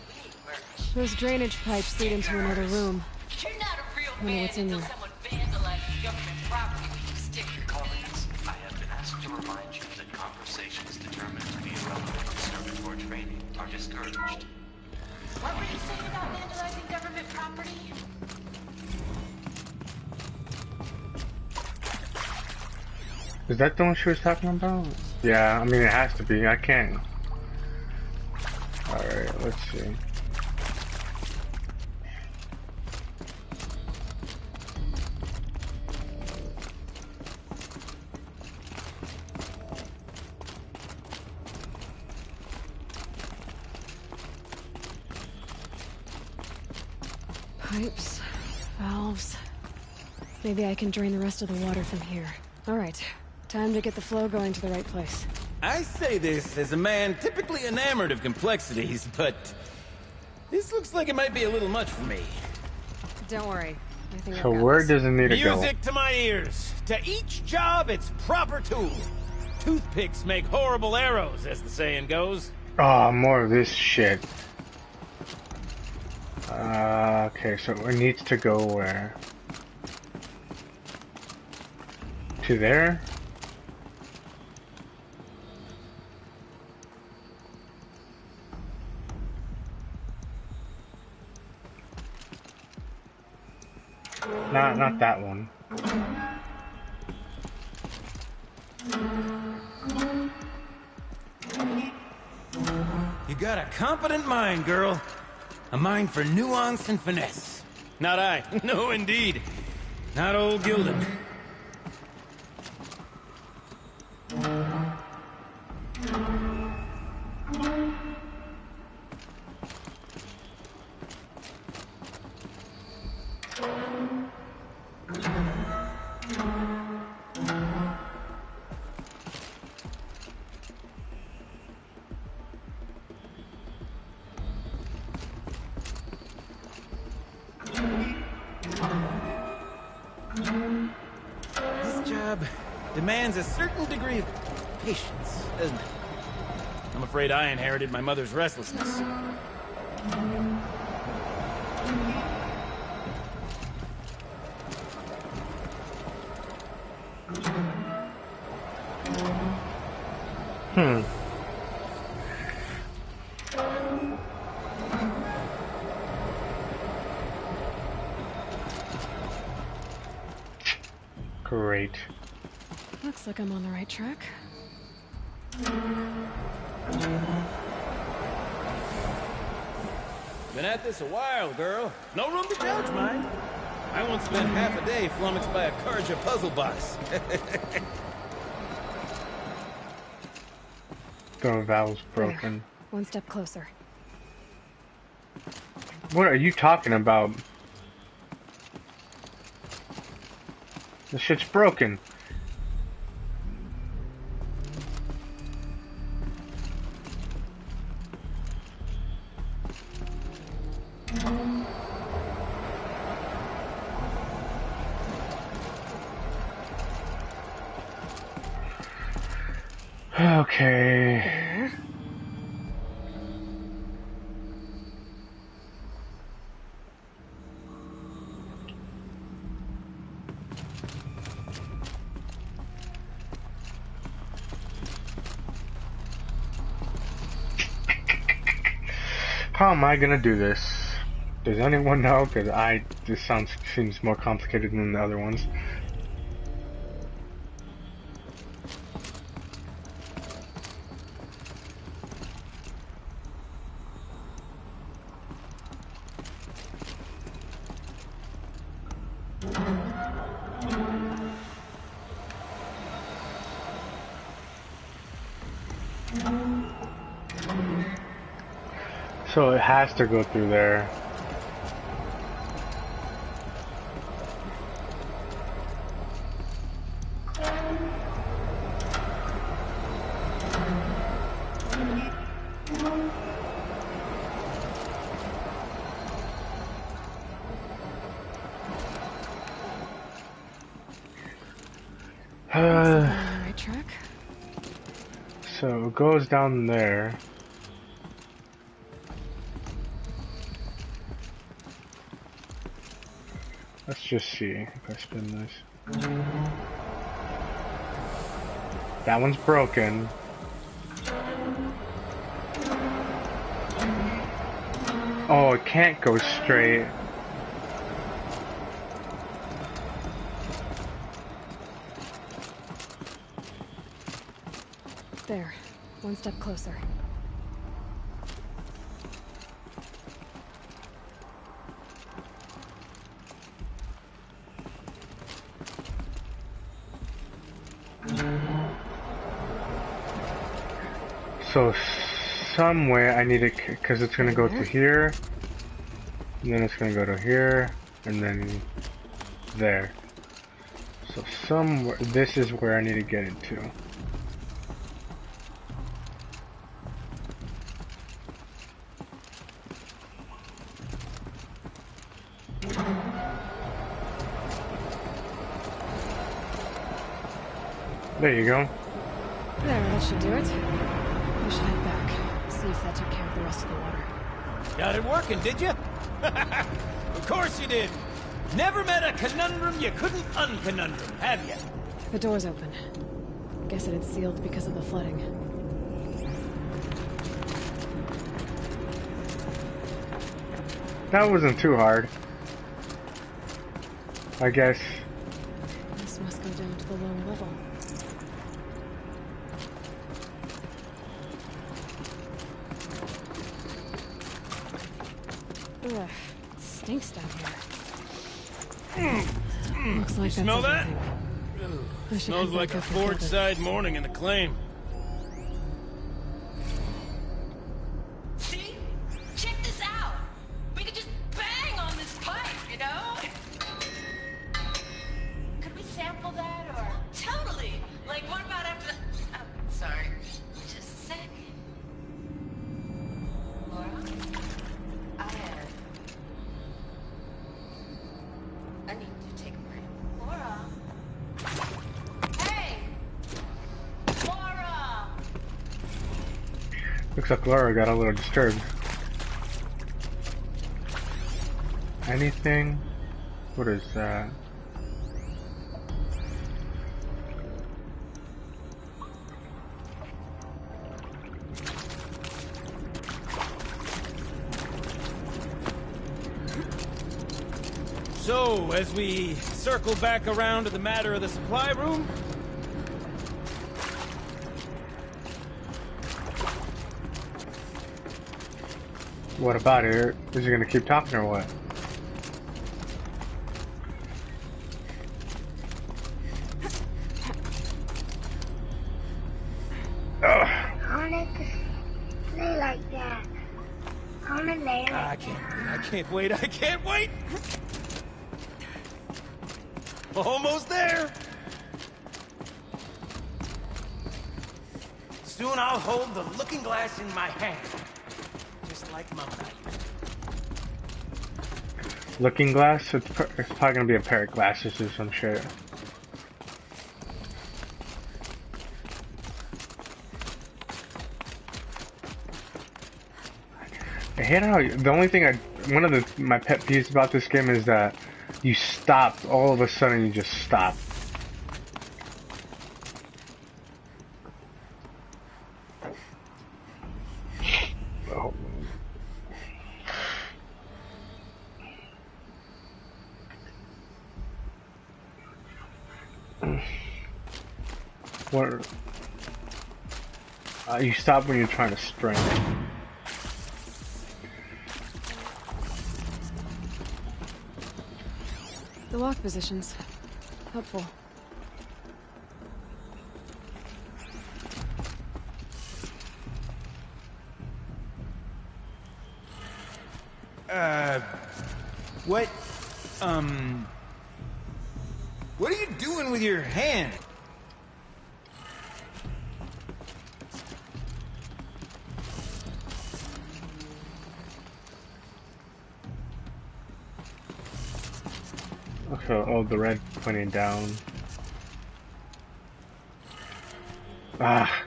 We need merch.
Those drainage pipes lead into another room.
You're not a real
Wonder
man
what's in
until
there.
someone vandalizes government property when you stick your
Colleagues, I have been asked to remind you that conversations determined to be irrelevant to servitor training are discouraged.
What were you saying about vandalizing government property?
Is that the one she was talking about? Yeah, I mean it has to be. I can't. Alright, let's see.
Pipes, valves. Maybe I can drain the rest of the water from here. Alright, time to get the flow going to the right place.
I say this as a man typically enamored of complexities, but this looks like it might be a little much for me.
Don't worry. I think
So
I've got
where
this.
does it need to go?
Music to my ears. To each job, its proper tool. Toothpicks make horrible arrows, as the saying goes.
Oh, more of this shit. Okay, so it needs to go where? To there? Not that one.
You got a competent mind, girl. A mind for nuance and finesse.
Not I. No, indeed.
Not old Gildan. This job demands a certain degree of patience, doesn't it?
I'm afraid I inherited my mother's restlessness.
Great.
Looks like I'm on the right track.
Been at this a while, girl. No room to judge, mind. I once spent half a day flummoxed by a Karja puzzle box.
The valve's
There.
broken.
One step closer.
What are you talking about? This shit's broken. Okay.
There.
How am I gonna do this? Does anyone know? Because this seems more complicated than the other ones. So it has to go through there.
Right track.
So it goes down there. Let's just see if I spin this. That one's broken. Oh, it can't go straight.
There. One step closer.
So somewhere I need to, because it's gonna go to here, and then it's gonna go to here, and then there. So somewhere, this is where I need to get it to. There you go.
There, that should do it. We should head back. See if that took care of the rest of the water.
Got it working, did you? Of course you did. Never met a conundrum you couldn't unconundrum, have you?
The door's open. Guess it had sealed because of the flooding.
That wasn't too hard. I guess.
This must go down to the lower level. Ugh, it stinks down here. Looks like
You smell that?
That?
Smells like a forge side morning in the claim.
See? Check this out. We could just bang on this pipe, you know? Could we sample that or? Totally. Like, what about after the... Oh, sorry. Just a sec. Laura? I need to take a break. Laura? Hey! Laura!
Looks like Laura got a little disturbed. Anything? What is that?
So, as we circle back around to the matter of the supply room...
What about it? Is he gonna keep talking or what?
I wanted to play like that. I wanna lay like
I can't wait! Almost there! Soon I'll hold the looking glass in my hand. Just like Mama.
Looking glass? It's probably gonna be a pair of glasses or some shit. I hate how the only thing one of my pet peeves about this game is that you stop, all of a sudden you just stop. Oh. What? You stop when you're trying to sprint.
The lock positions. Helpful.
What? What are you doing with your hand?
Okay, oh, the red pointing down. Ah.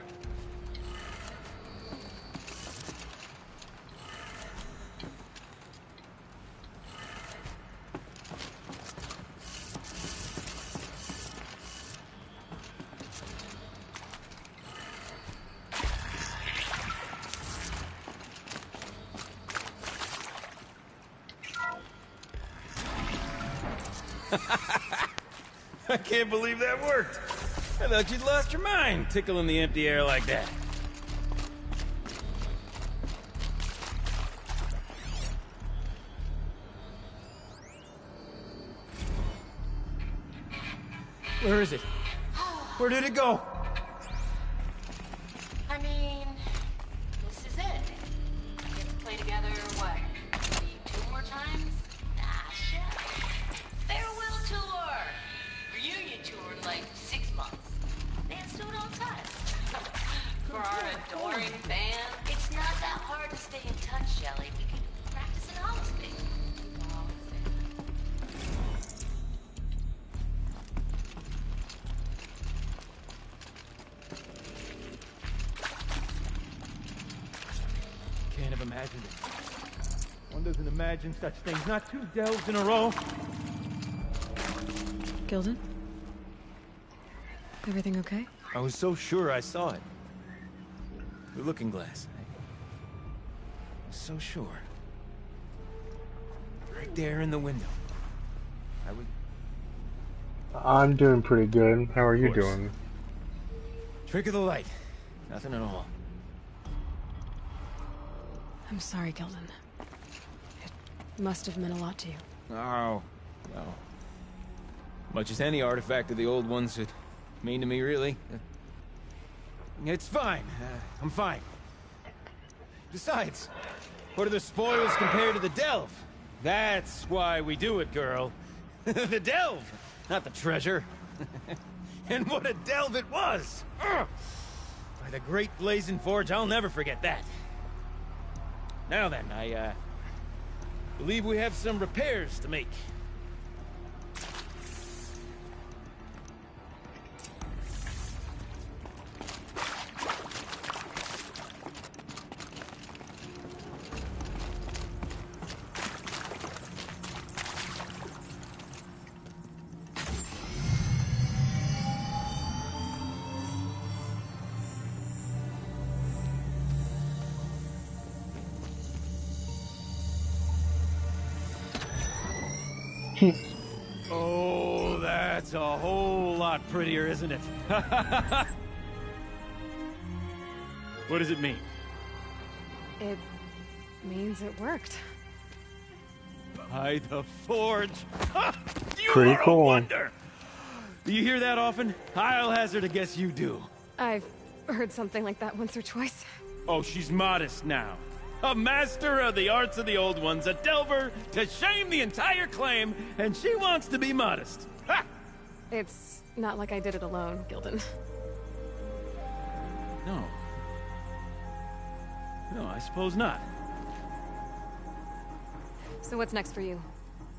I can't believe that worked. I thought you'd lost your mind, tickling the empty air like that. Where is it? Where did it go?
I mean, this is it. We get to play together, what, maybe 2 more times? Nah, shit. Farewell tour! Reunion tour in like 6 months. Bands do it all the time. For our adoring fans, it's not that hard to stay in touch, Shelly. We can practice in honesty.
Can't have imagined it. One doesn't imagine such things. Not 2 delves in a row.
Gilden? Everything okay?
I was so sure I saw it. The looking glass. I was so sure. Right there in the window. I would...
I'm doing pretty good. How are you doing?
Trick of the light. Nothing at all.
I'm sorry, Gilden. It must have meant a lot to you.
Oh, no. Much as any artifact of the old ones would mean to me, really. It's fine. I'm fine. Besides, what are the spoils compared to the delve? That's why we do it, girl. The delve, not the treasure. And what a delve it was! Ugh. By the great Blazing Forge, I'll never forget that. Now then, I believe we have some repairs to make. Oh, that's a whole lot prettier, isn't it? What does it mean?
It means it worked.
By the forge. You
Pretty
are
cool.
A wonder. Do you hear that often? I'll hazard a guess you do.
I've heard something like that once or twice.
Oh, she's modest now. A master of the arts of the old ones, a delver to shame the entire claim, and she wants to be modest. Ha!
It's not like I did it alone, Gilden.
No. No, I suppose not.
So what's next for you?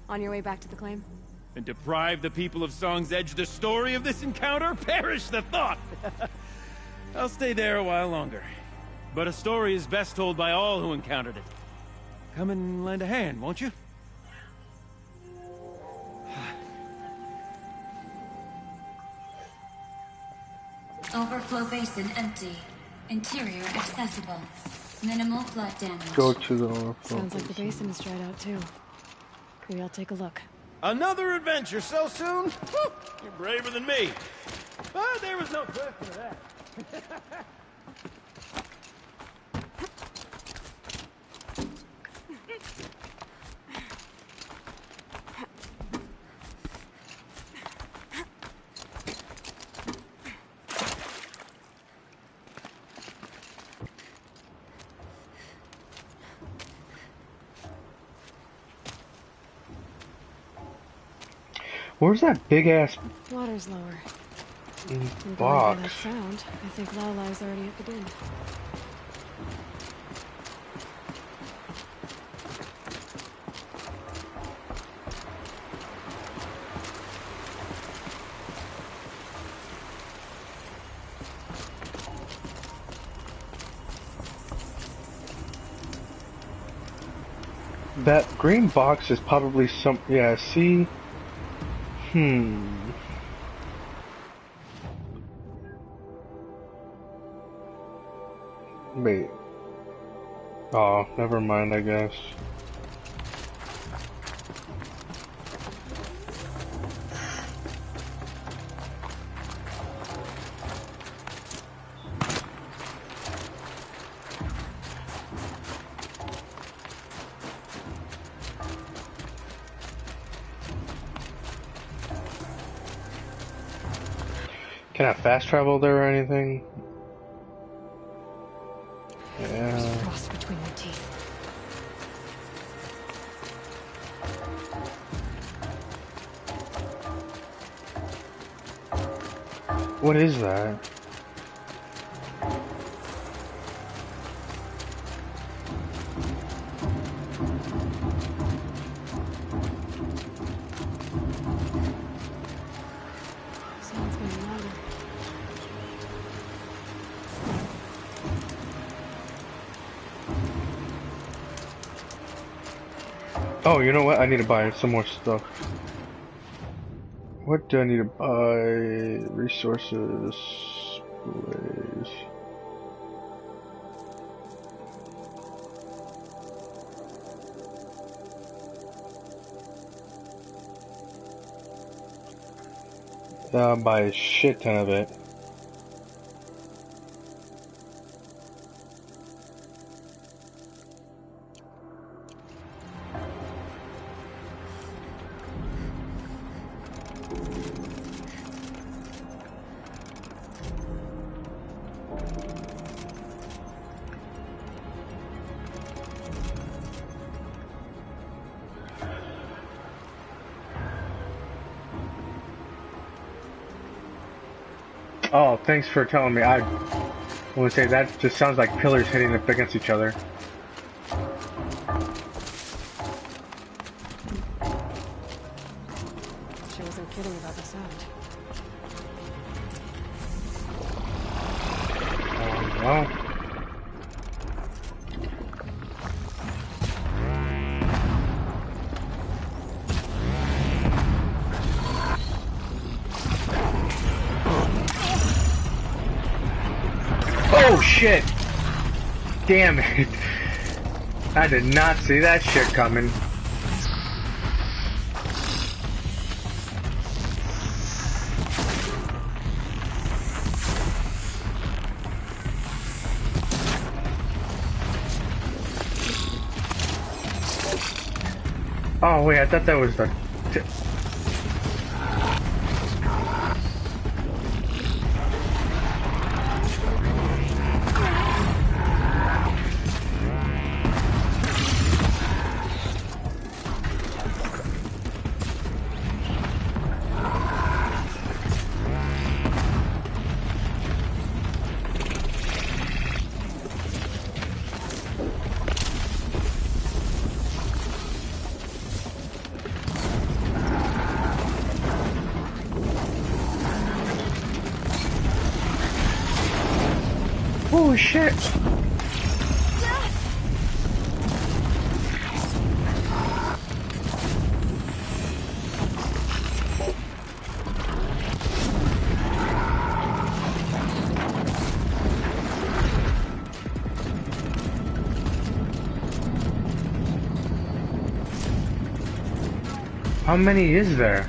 On your way back to the claim?
And deprive the people of Song's Edge the story of this encounter? Perish the thought! I'll stay there a while longer. But a story is best told by all who encountered it. Come and lend a hand, won't you?
Overflow basin empty. Interior accessible. Minimal flood damage.
Go to the overflow.
Sounds like the basin is dried out too. Maybe I'll take a look.
Another adventure so soon? Whew, you're braver than me.
Oh, there was no question of that.
Where's that big ass
Water's lower. And going by
box?
that sound, I think Lala's already at the den.
That green box is probably some. Yeah, see? Wait. Oh, never mind, I guess. Can I fast travel there or anything? Yeah.
Frost between your teeth.
What is that?
Sounds getting louder.
Oh, you know what? I need to buy some more stuff. What do I need to buy? Resources. Blaze. Buy a shit ton of it. Oh, thanks for telling me. I want to say that just sounds like pillars hitting up against each other.
She wasn't kidding about the sound.
Well. Oh shit! Damn it! I did not see that shit coming. Oh wait, I thought that was the... Oh shit! How many is there?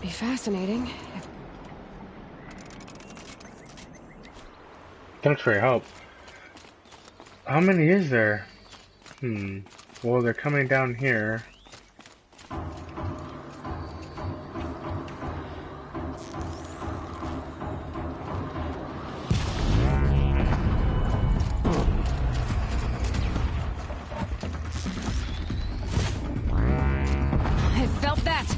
Be fascinating.
Thanks for your help. How many is there? Well, they're coming down here.
I felt that.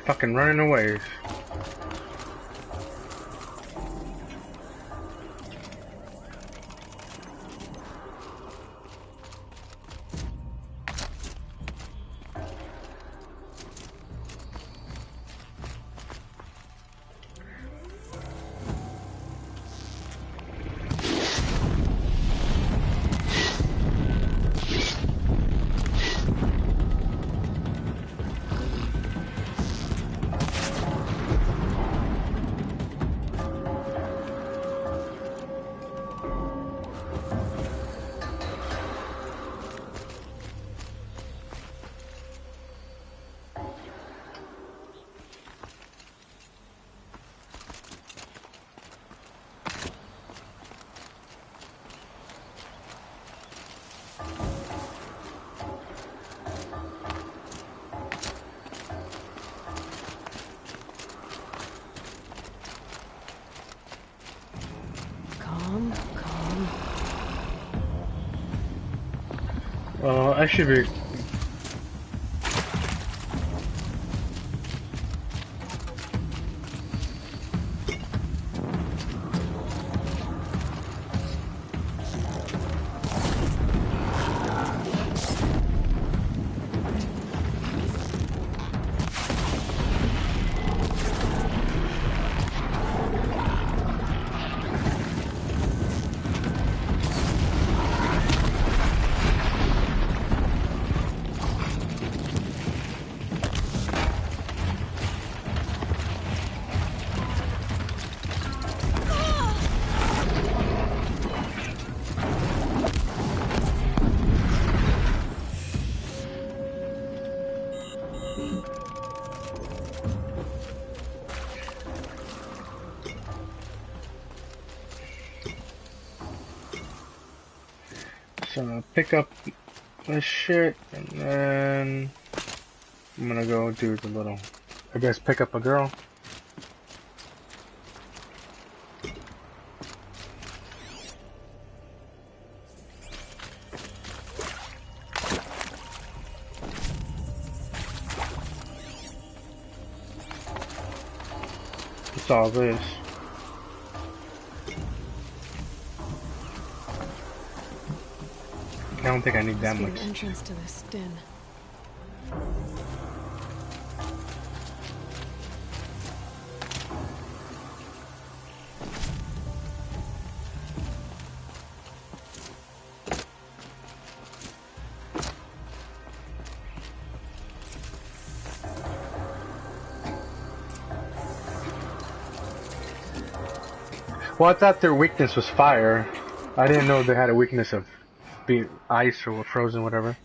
Fucking running away. I should be. So pick up this shit, and then I'm gonna go do the little, I guess, pick up a girl. What's all this? I don't think I need that much.
An entrance to this den.
Well, I thought their weakness was fire. I didn't know they had a weakness of being ice or frozen, whatever.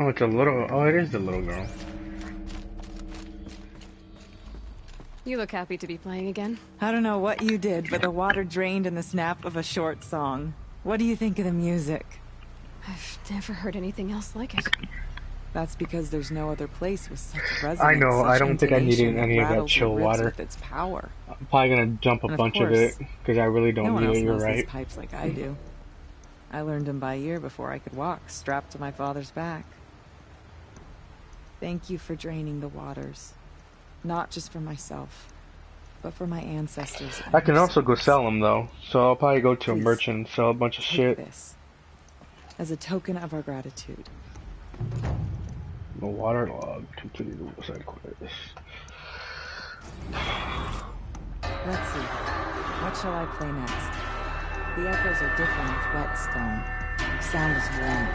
Oh, it's a little. Oh, it is the little girl.
You look happy to be playing again.
I don't know what you did, but the water drained in the snap of a short song. What do you think of the music?
I've never heard anything else like it.
That's because there's no other place with such resonance.
I know. I
such
don't think I needed
intonation,
any of that
rattles
chill
the ribs
water.
With its power.
I'm probably gonna dump a
And of
bunch of it
course,
because I really don't
no one
need
else
it. You're
knows
right.
these pipes like I do. I learned them by ear before I could walk, strapped to my father's back. Thank you for draining the waters. Not just for myself, but for my ancestors.
I can also go sell them though, so I'll probably go to a
Please,
merchant and sell a bunch of
take
shit.
this as a token of our gratitude.
The water log completed the side quest.
Let's see. What shall I play next? The echoes are different with wet stone. Sound is warm.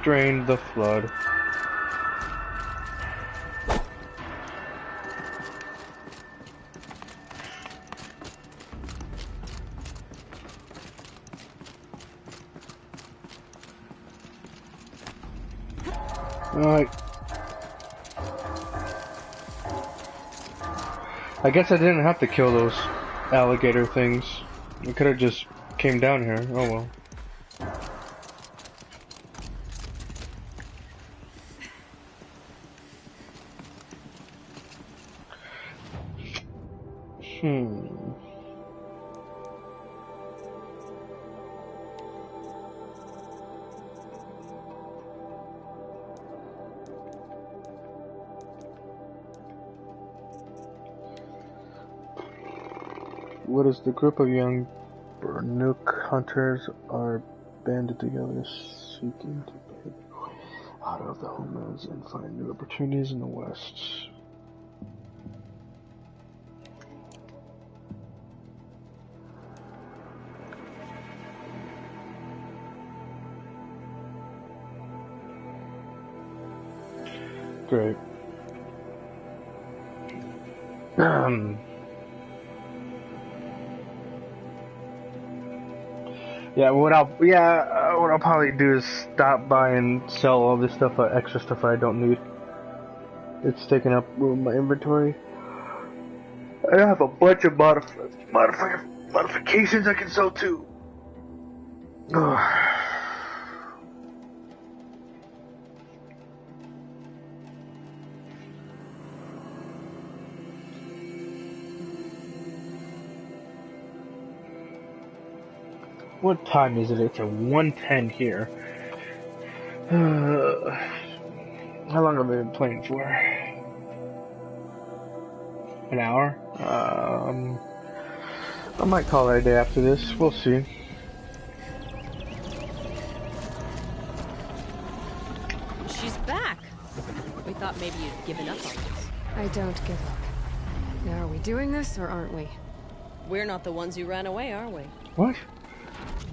Drain the flood. Alright. I guess I didn't have to kill those alligator things. I could have just came down here. Oh well. What is the group of young Bernook hunters are banded together seeking to get out of the homelands and find new opportunities in the West. Great. Yeah, what I'll probably do is stop by and sell all this stuff, extra stuff I don't need. It's taking up room in my inventory. I have a bunch of modifications I can sell too. What time is it? It's a 1:10 here. How long have I been playing for? An hour? I might call it a day after this. We'll see.
She's back. We thought maybe you'd given up on us.
I don't give up. Now, are we doing this or aren't we?
We're not the ones who ran away, are we?
What?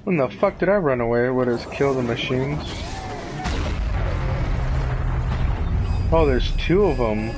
When the fuck did I run away? What is kill the machines? Oh, there's two of them.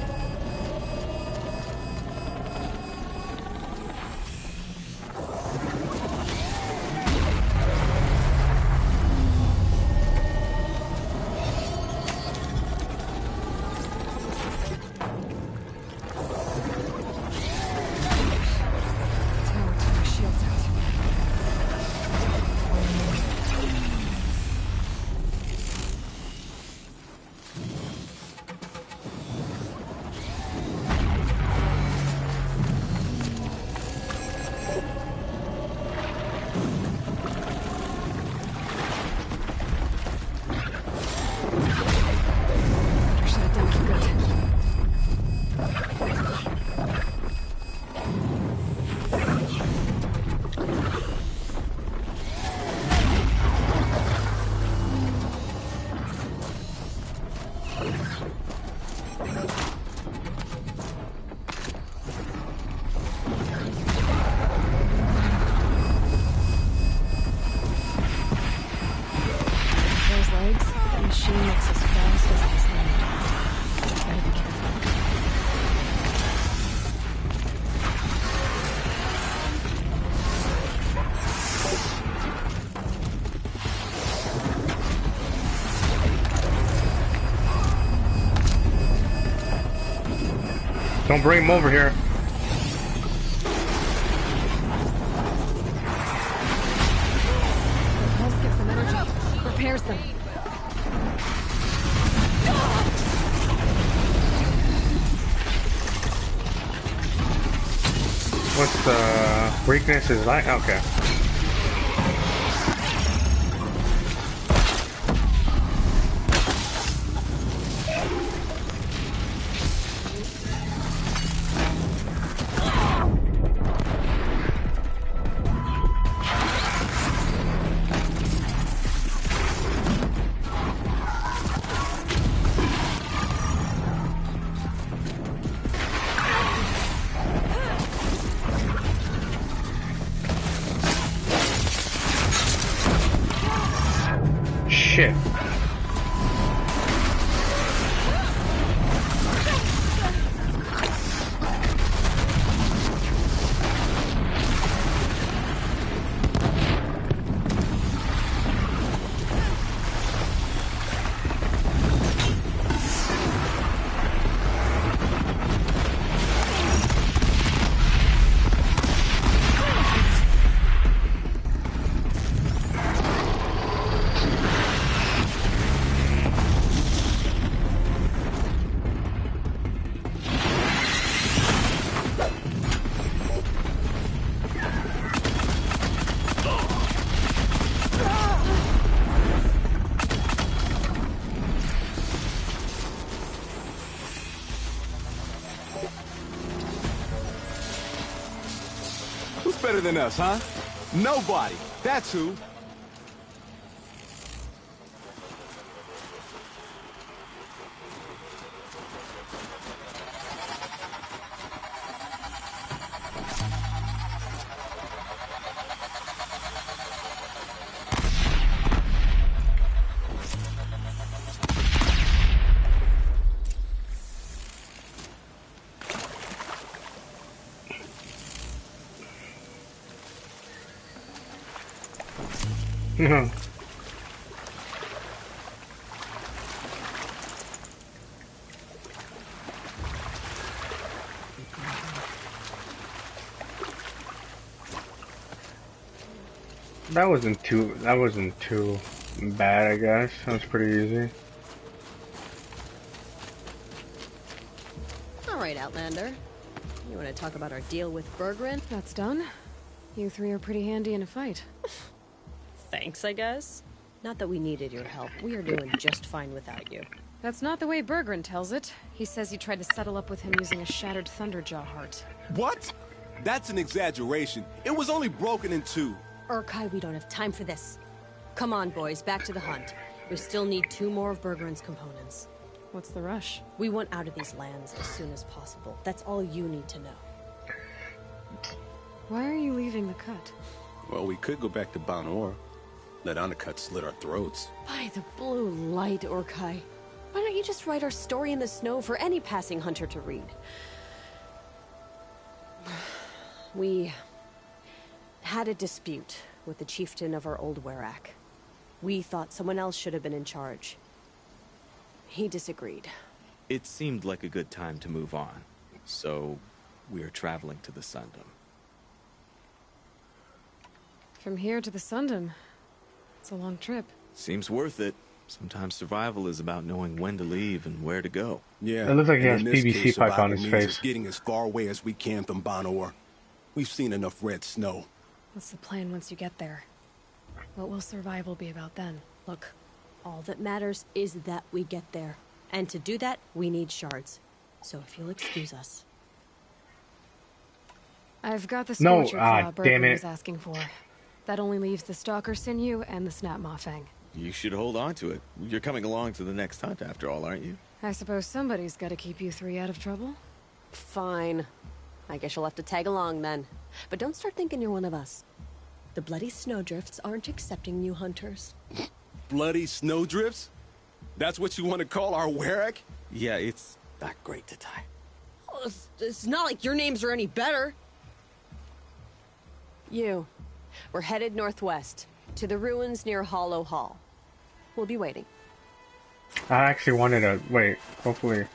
Don't bring him over here.
The pulse gives them energy, repairs them.
What's the weakness is like? Okay. Shit.
Who's better than us, huh? Nobody. That's who.
No. That wasn't too bad, I guess. That was pretty easy.
All right, Outlander. You want to talk about our deal with Berggren?
That's done. You three are pretty handy in a fight.
Thanks, I guess. Not that we needed your help. We are doing just fine without you.
That's not the way Berggren tells it. He says you tried to settle up with him using a shattered Thunderjaw heart.
What? That's an exaggeration. It was only broken in two.
Urkai, we don't have time for this. Come on, boys, back to the hunt. We still need 2 more of Berggren's components.
What's the rush?
We want out of these lands as soon as possible. That's all you need to know.
Why are you leaving the cut?
Well, we could go back to Banor. Let Anacut slit our throats.
By the blue light, Urkai. Why don't you just write our story in the snow for any passing hunter to read? We had a dispute with the chieftain of our old Werak. We thought someone else should have been in charge. He disagreed.
It seemed like a good time to move on, so we're traveling to the Sundom.
From here to the Sundom. It's a long trip.
Seems worth it. Sometimes survival is about knowing when to leave and where to go.
Yeah.
It looks like he has
in this
PVC
case,
pipe on his
survival means
face.
us getting as far away as we can from Banor. We've seen enough red snow.
What's the plan once you get there? What will survival be about then?
Look, all that matters is that we get there. And to do that, we need shards. So if you'll excuse us.
I've got the
No,
Scorcher Claw
damn
Berggren
it.
was asking for. That only leaves the Stalker Sinew and the Snap Maw Fang.
You should hold on to it. You're coming along to the next hunt after all, aren't you?
I suppose somebody's got to keep you three out of trouble.
Fine. I guess you'll have to tag along then. But don't start thinking you're one of us. The Bloody Snowdrifts aren't accepting new hunters.
Bloody snowdrifts? That's what you want to call our Werak?
Yeah, it's not great to tie.
Oh, it's not like your names are any better. We're headed northwest, to the ruins near Hollow Hall. We'll be waiting.
I actually wanted to wait. Hopefully.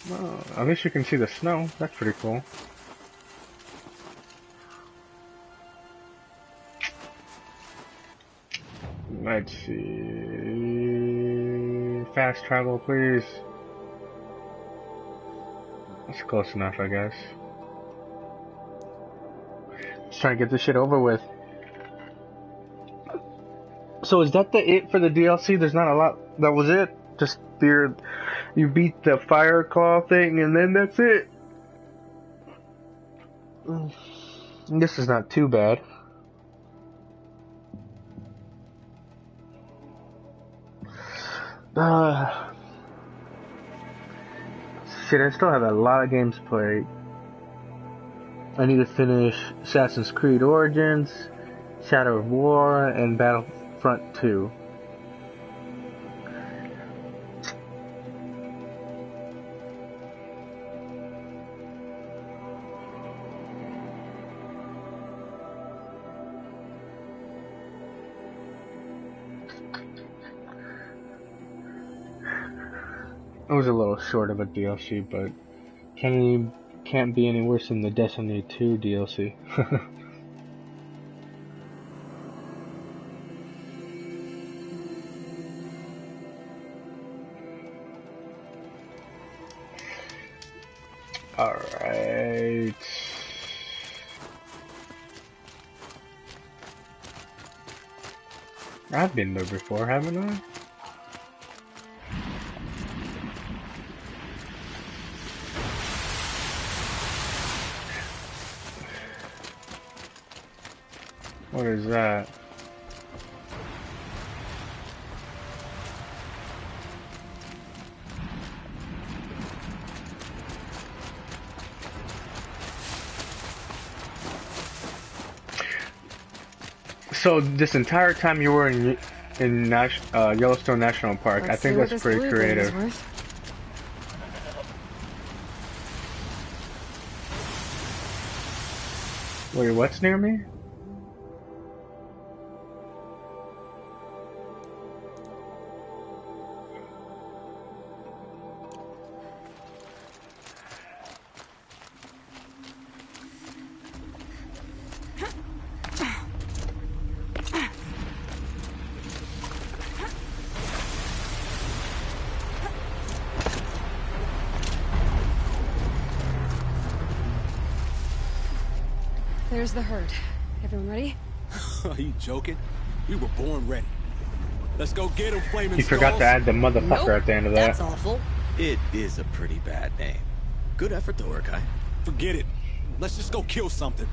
Well, at least you can see the snow. That's pretty cool. Let's see. Fast travel, please. That's close enough, I guess. Let's try to get this shit over with. So is that it for the DLC? There's not a lot. That was it? Just you beat the fire claw thing and then that's it? This is not too bad. Shit, I still have a lot of games played. I need to finish Assassin's Creed Origins, Shadow of War, and Battlefront 2. It was a little short of a DLC, but can't be any worse than the Destiny 2 DLC. Alright. I've been there before, haven't I? What is that? So this entire time you were in Yellowstone National Park, I think that's pretty creative. Wait, what's near me?
There's the herd. Everyone ready?
Are you joking? We were born ready. Let's go get him, flaming
You forgot to add the motherfucker at the end of that.
That's awful. It is a pretty bad name. Good effort though, Urkai.
Forget it. Let's just go kill something.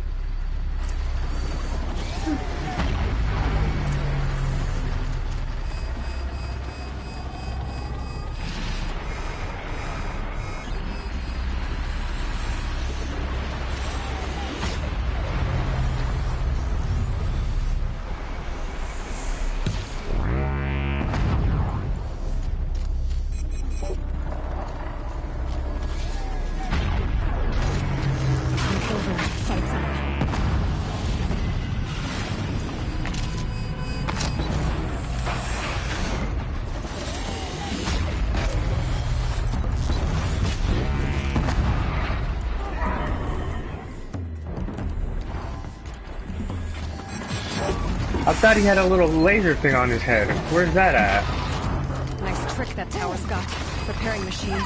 I thought he had a little laser thing on his head. Where's that at?
Nice trick that tower's got. Preparing machines.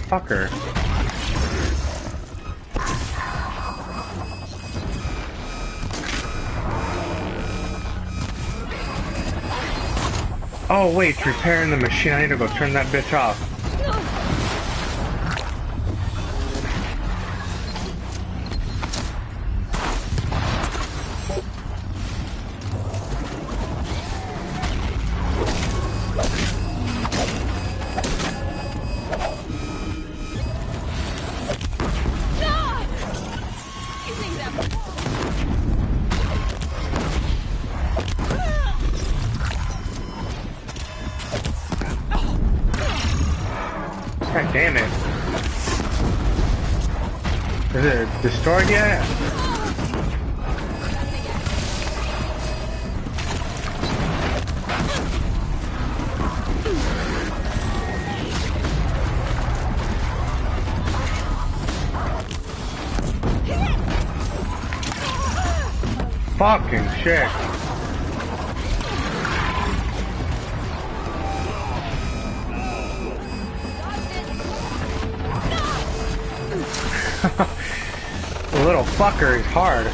Fucker. Oh wait, it's repairing the machine. I need to go turn that bitch off. God damn it. Is it destroyed yet? Fucking shit. The little fucker is hard.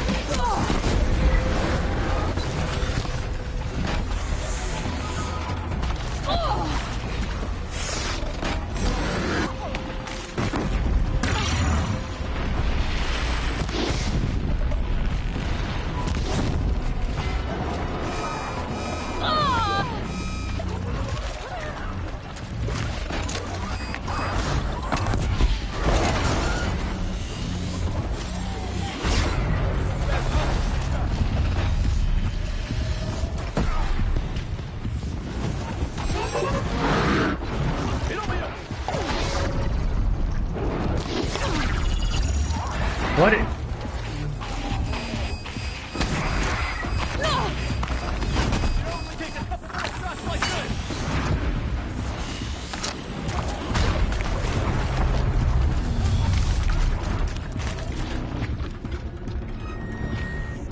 What?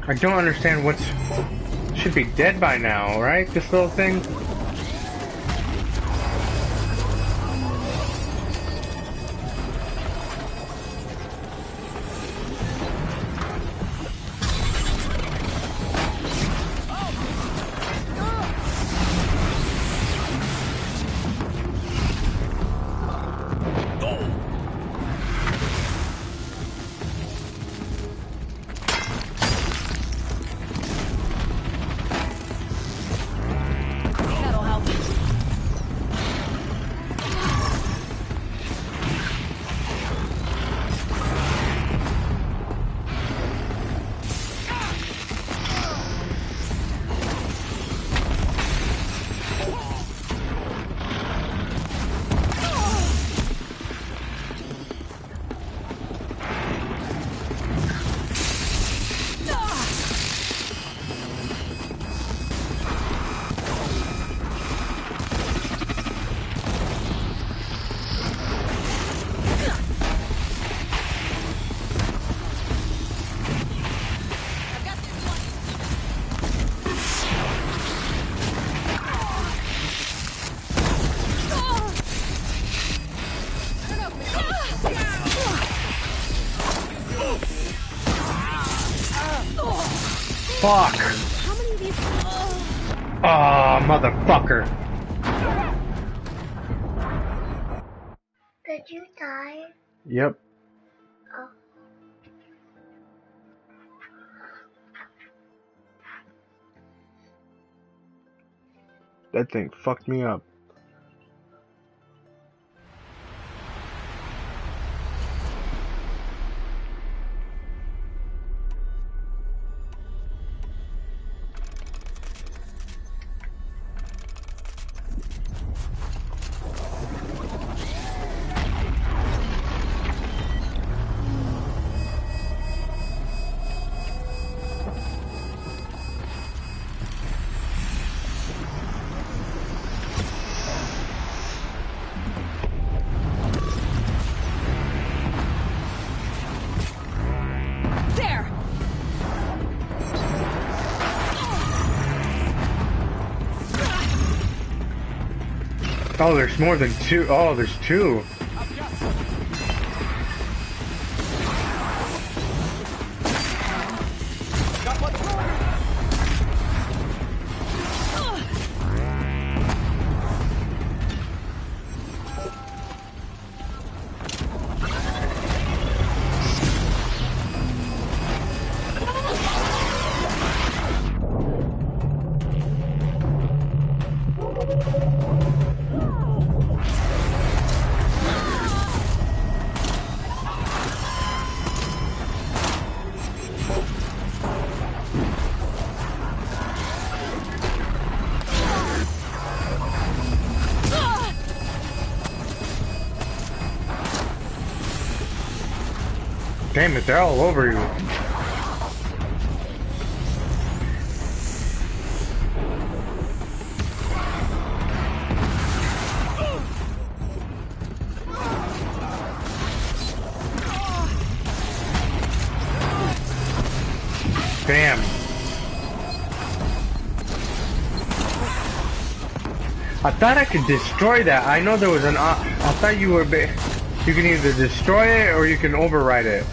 I don't understand what's... Should be dead by now, right? This little thing? Fuck!
How many of these?
Oh, motherfucker!
Did you die?
Yep.
Oh.
That thing fucked me up. Oh, there's more than two. Oh, there's two. Damn it, they're all over you. Damn. I thought I could destroy that. I know there was an. I thought you were. You can either destroy it or you can override it.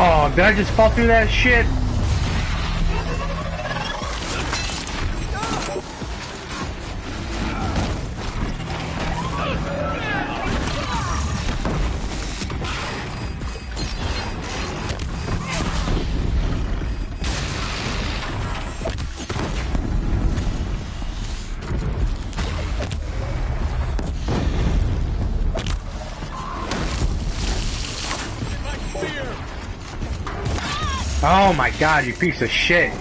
Oh, did I just fall through that shit? Oh my god, you piece of shit.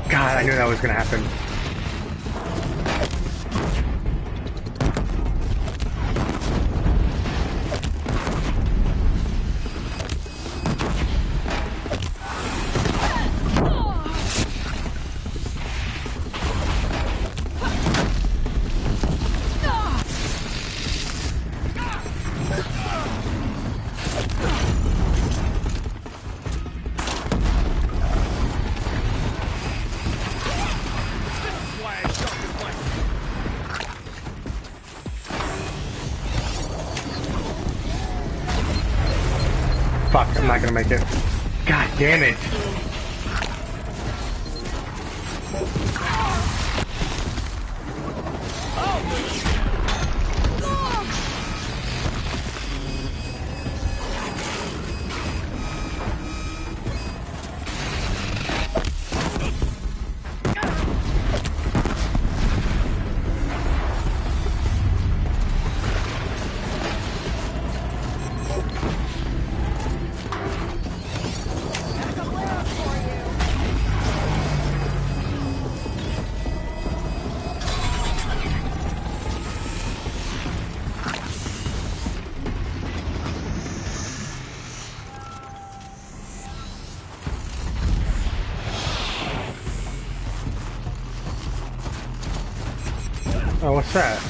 God, I knew that was gonna happen. Fuck, I'm not gonna make it. God damn it. Oh, what's that?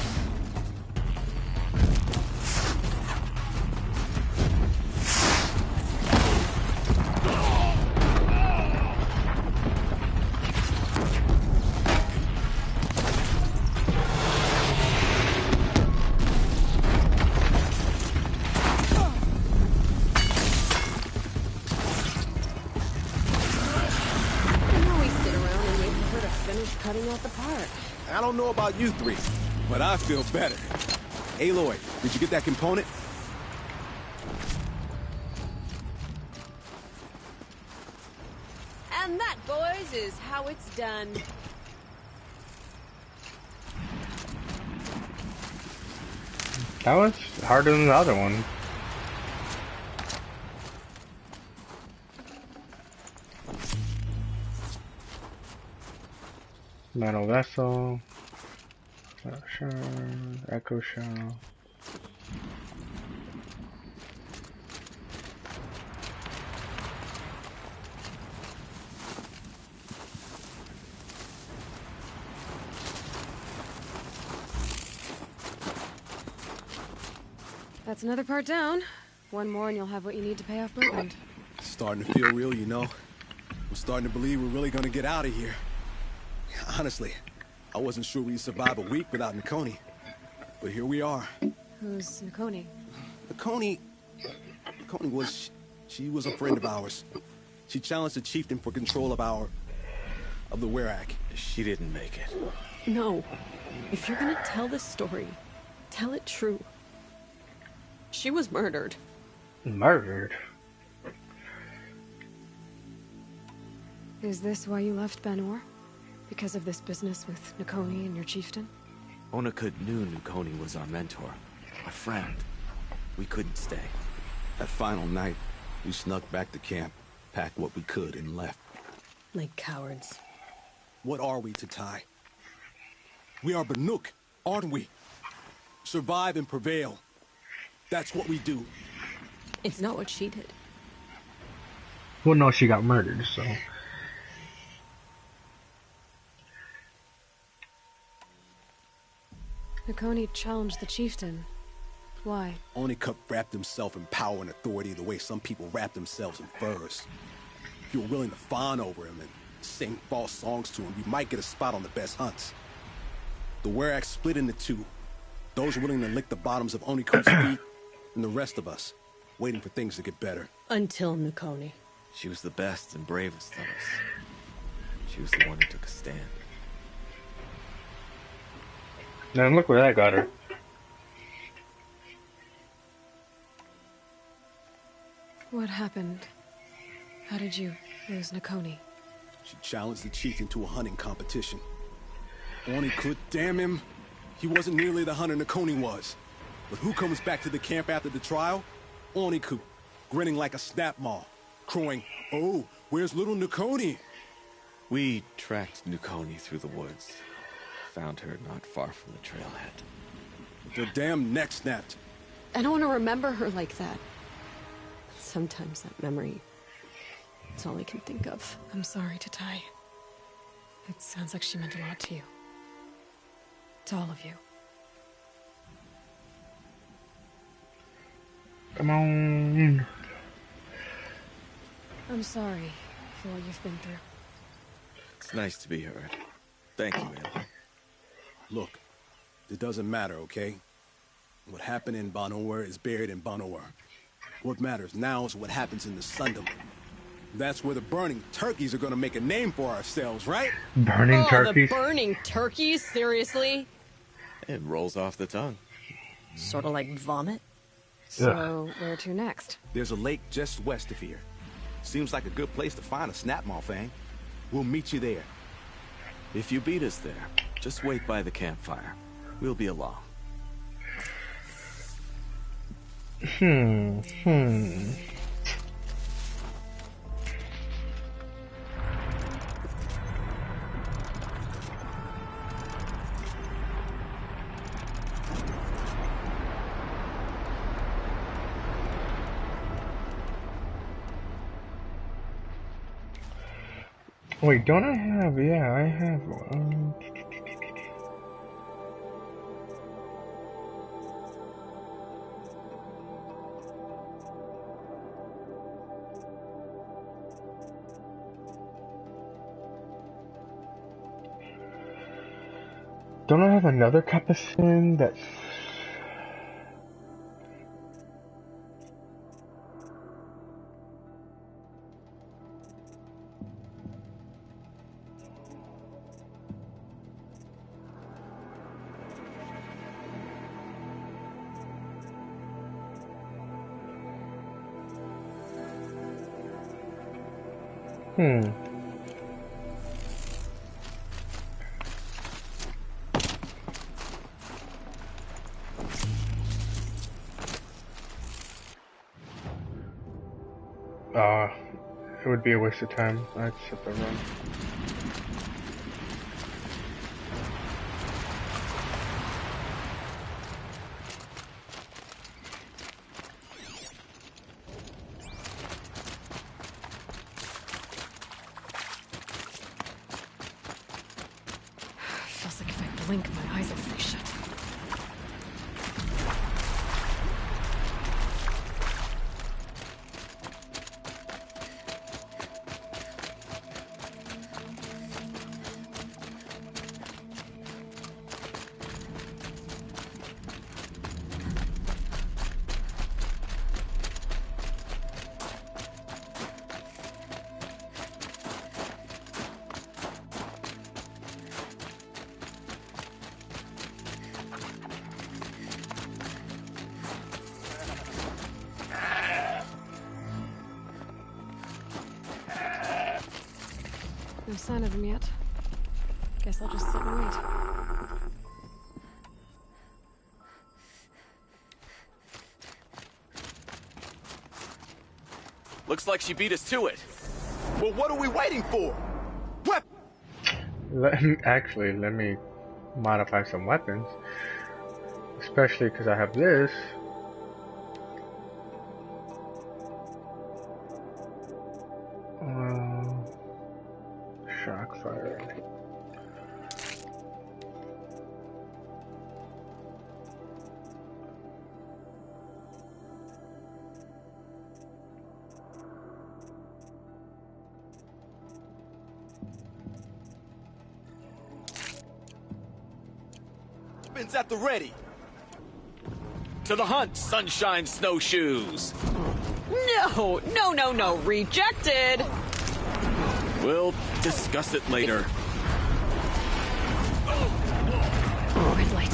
I don't know about you three, but I feel better. Aloy, did you get that component?
And that, boys, is how it's done.
That was harder than the other one. Metal vessel. Sure. Echo shell.
That's another part down. One more and you'll have what you need to pay off Bergland.
Starting to feel real, you know. I'm starting to believe we're really gonna get out of here. Honestly, I wasn't sure we'd survive a week without Nakoni. But here we are.
Who's Nakoni?
Nakoni was... She was a friend of ours. She challenged the chieftain for control of the Werak.
She didn't make it.
No. If you're gonna tell this story, tell it true. She was murdered.
Murdered?
Is this why you left Ben-Or? Because of this business with Nakoni and your chieftain?
Onakut knew Nakoni was our mentor, our friend. We couldn't stay.
That final night, we snuck back to camp, packed what we could, and left.
Like cowards.
What are we to Ty? We are Banuk, aren't we? Survive and prevail. That's what we do.
It's not what she did.
Well, no, she got murdered, so...
Nakoni challenged the chieftain. Why?
Onikup wrapped himself in power and authority the way some people wrap themselves in furs. If you're willing to fawn over him and sing false songs to him, you might get a spot on the best hunts. The Werak split into two. Those willing to lick the bottoms of Onikup's feet, and the rest of us, waiting for things to get better.
Until Nakoni.
She was the best and bravest of us. She was the one who took a stand.
And look where that got her.
What happened? How did you lose Nakoni?
She challenged the chief into a hunting competition. Onikup, damn him. He wasn't nearly the hunter Nakoni was. But who comes back to the camp after the trial? Onikup, grinning like a snap maw, crowing, "Oh, where's little Nakoni?"
We tracked Nakoni through the woods. Found her not far from the trailhead.
The damn neck snapped.
I don't want to remember her like that. Sometimes that memory, it's all I can think of.
I'm sorry to Ty. It sounds like she meant a lot to you. To all of you.
Come on.
I'm sorry for what you've been through.
It's nice to be heard. Thank you, Aloy.
Look, it doesn't matter, okay? What happened in Ban-Or is buried in Ban-Or. What matters now is what happens in the Sundom. That's where the burning turkeys are gonna make a name for ourselves, right?
Burning turkeys?
The burning turkeys? Seriously?
It rolls off the tongue.
Sort of like vomit?
So, where to next?
There's a lake just west of here. Seems like a good place to find a snapmaw fang. We'll meet you there.
If you beat us there, just wait by the campfire. We'll be along.
Wait, don't I have... Yeah, I have one. Don't I have another Capuchin that's... it would be a waste of time. I'd set the run.
Feels like if I blink, my eyes will fly shut. sign of them yet. Guess I'll just sit and wait.
Looks like she beat us to it.
Well, what are we waiting for? What?
Actually, let me modify some weapons. Especially because I have this. Shock fire.
Weapons at the ready.
To the hunt, sunshine snowshoes.
No, rejected.
We'll discuss it later.
Red light.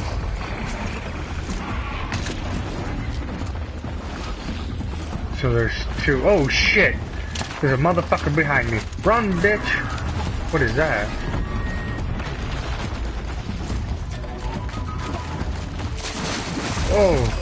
So there's two. Oh shit! There's a motherfucker behind me. Run, bitch! What is that? Oh!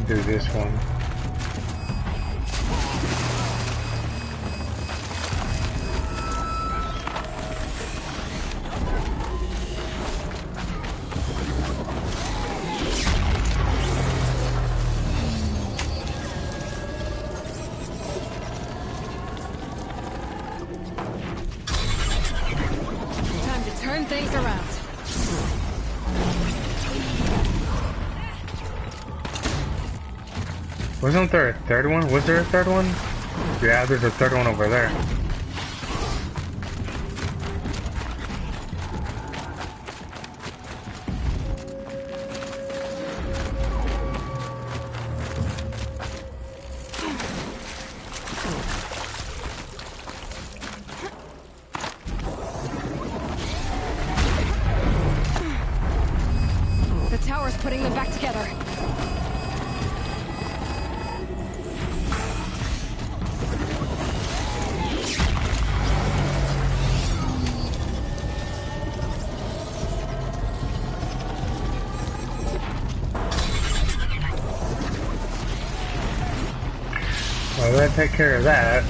Do this one.
Time to turn things around.
Wasn't there a third one? Was there a third one? Yeah, there's a third one over there.
The tower's putting them back together.
Well, let's take care of that.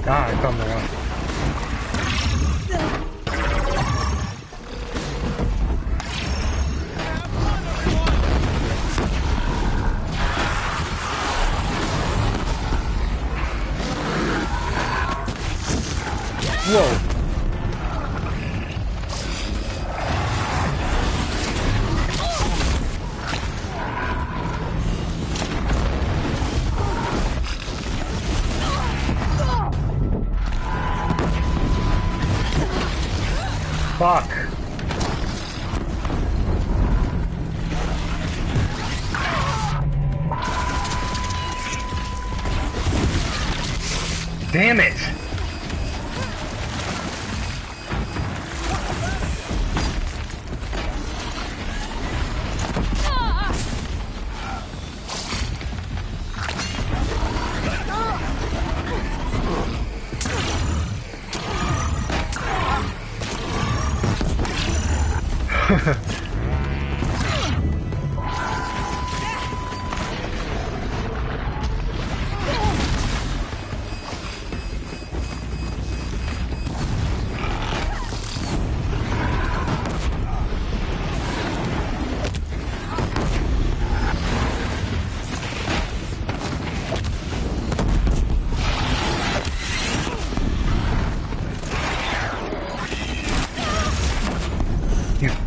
God, I found that one. Whoa. Fuck. Damn it.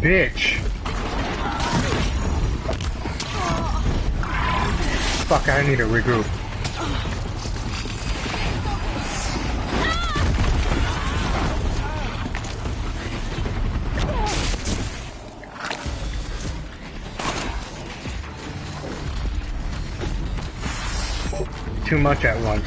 bitch! Fuck, I need to regroup. Too much at once.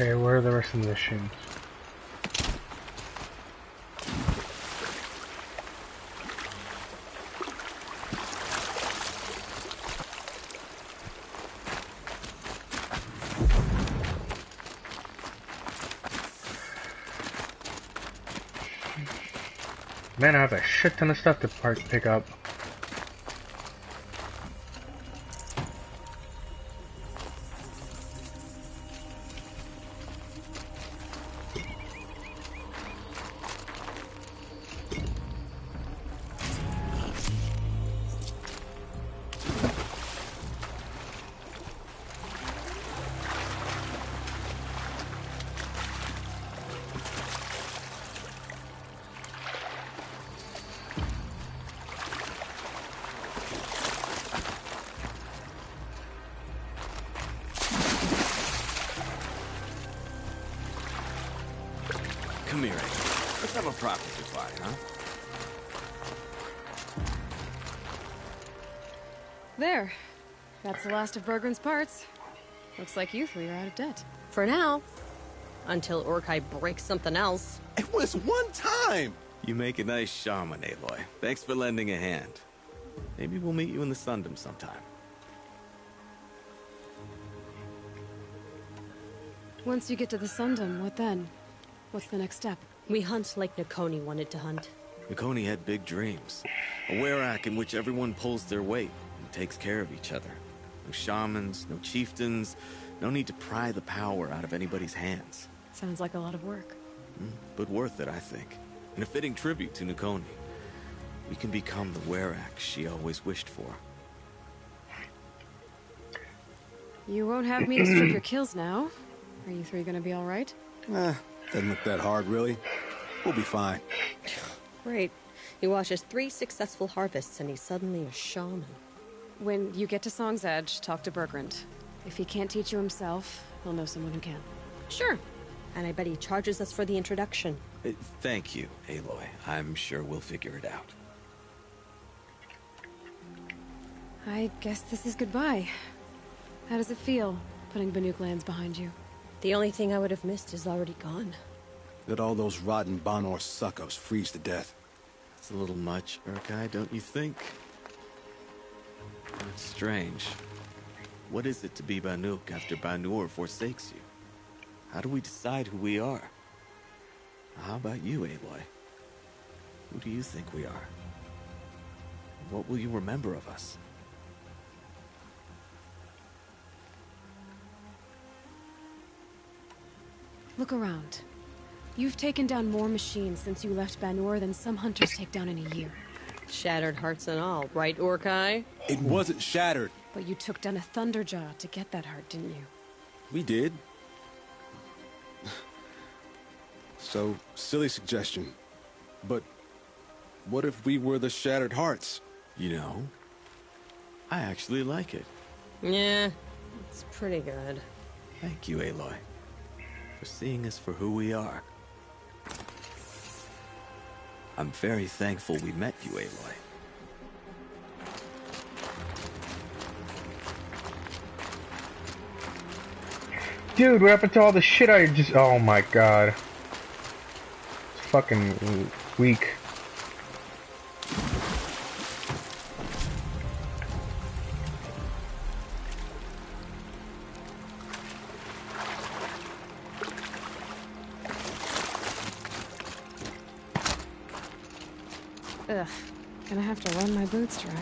Okay, where are the rest of the machines? Man, I have a shit ton of stuff to pick up.
Come here, let's have a proper goodbye, huh?
There. That's the last of Bergren's parts. Looks like you three are out of debt.
For now. Until Urkai breaks something else.
It was one time!
You make a nice shaman, Aloy. Thanks for lending a hand. Maybe we'll meet you in the Sundom sometime.
Once you get to the Sundom, what then? What's the next step?
We hunt like Nakoni wanted to hunt.
Nakoni had big dreams. A Werak in which everyone pulls their weight and takes care of each other. No shamans, no chieftains, no need to pry the power out of anybody's hands.
Sounds like a lot of work.
But worth it, I think. And a fitting tribute to Nakoni. We can become the Werak she always wished for.
You won't have me to strip your kills now. Are you three gonna be alright?
Doesn't look that hard, really. We'll be fine.
Great. He watches 3 successful harvests and he's suddenly a shaman.
When you get to Song's Edge, talk to Bergrand. If he can't teach you himself, he'll know someone who can.
Sure. And I bet he charges us for the introduction.
Thank you, Aloy. I'm sure we'll figure it out.
I guess this is goodbye. How does it feel, putting Banuk lands behind you?
The only thing I would have missed is already gone.
Let all those rotten Banor suck-ups freeze to death.
It's a little much, Urkai, don't you think? It's strange. What is it to be Banuk after Banur forsakes you? How do we decide who we are? How about you, Aloy? Who do you think we are? What will you remember of us?
Look around. You've taken down more machines since you left Banur than some hunters take down in a year.
Shattered hearts and all, right, Orkai?
It wasn't shattered.
But you took down a Thunderjaw to get that heart, didn't you?
We did. So, silly suggestion. But what if we were the Shattered Hearts?
You know, I actually like it.
Yeah, it's pretty good.
Thank you, Aloy, for seeing us for who we are. I'm very thankful we met you, Aloy.
Dude, what happened to all the shit I just... Oh my god. It's fucking weak.
Ugh. Gonna have to run my boots dry.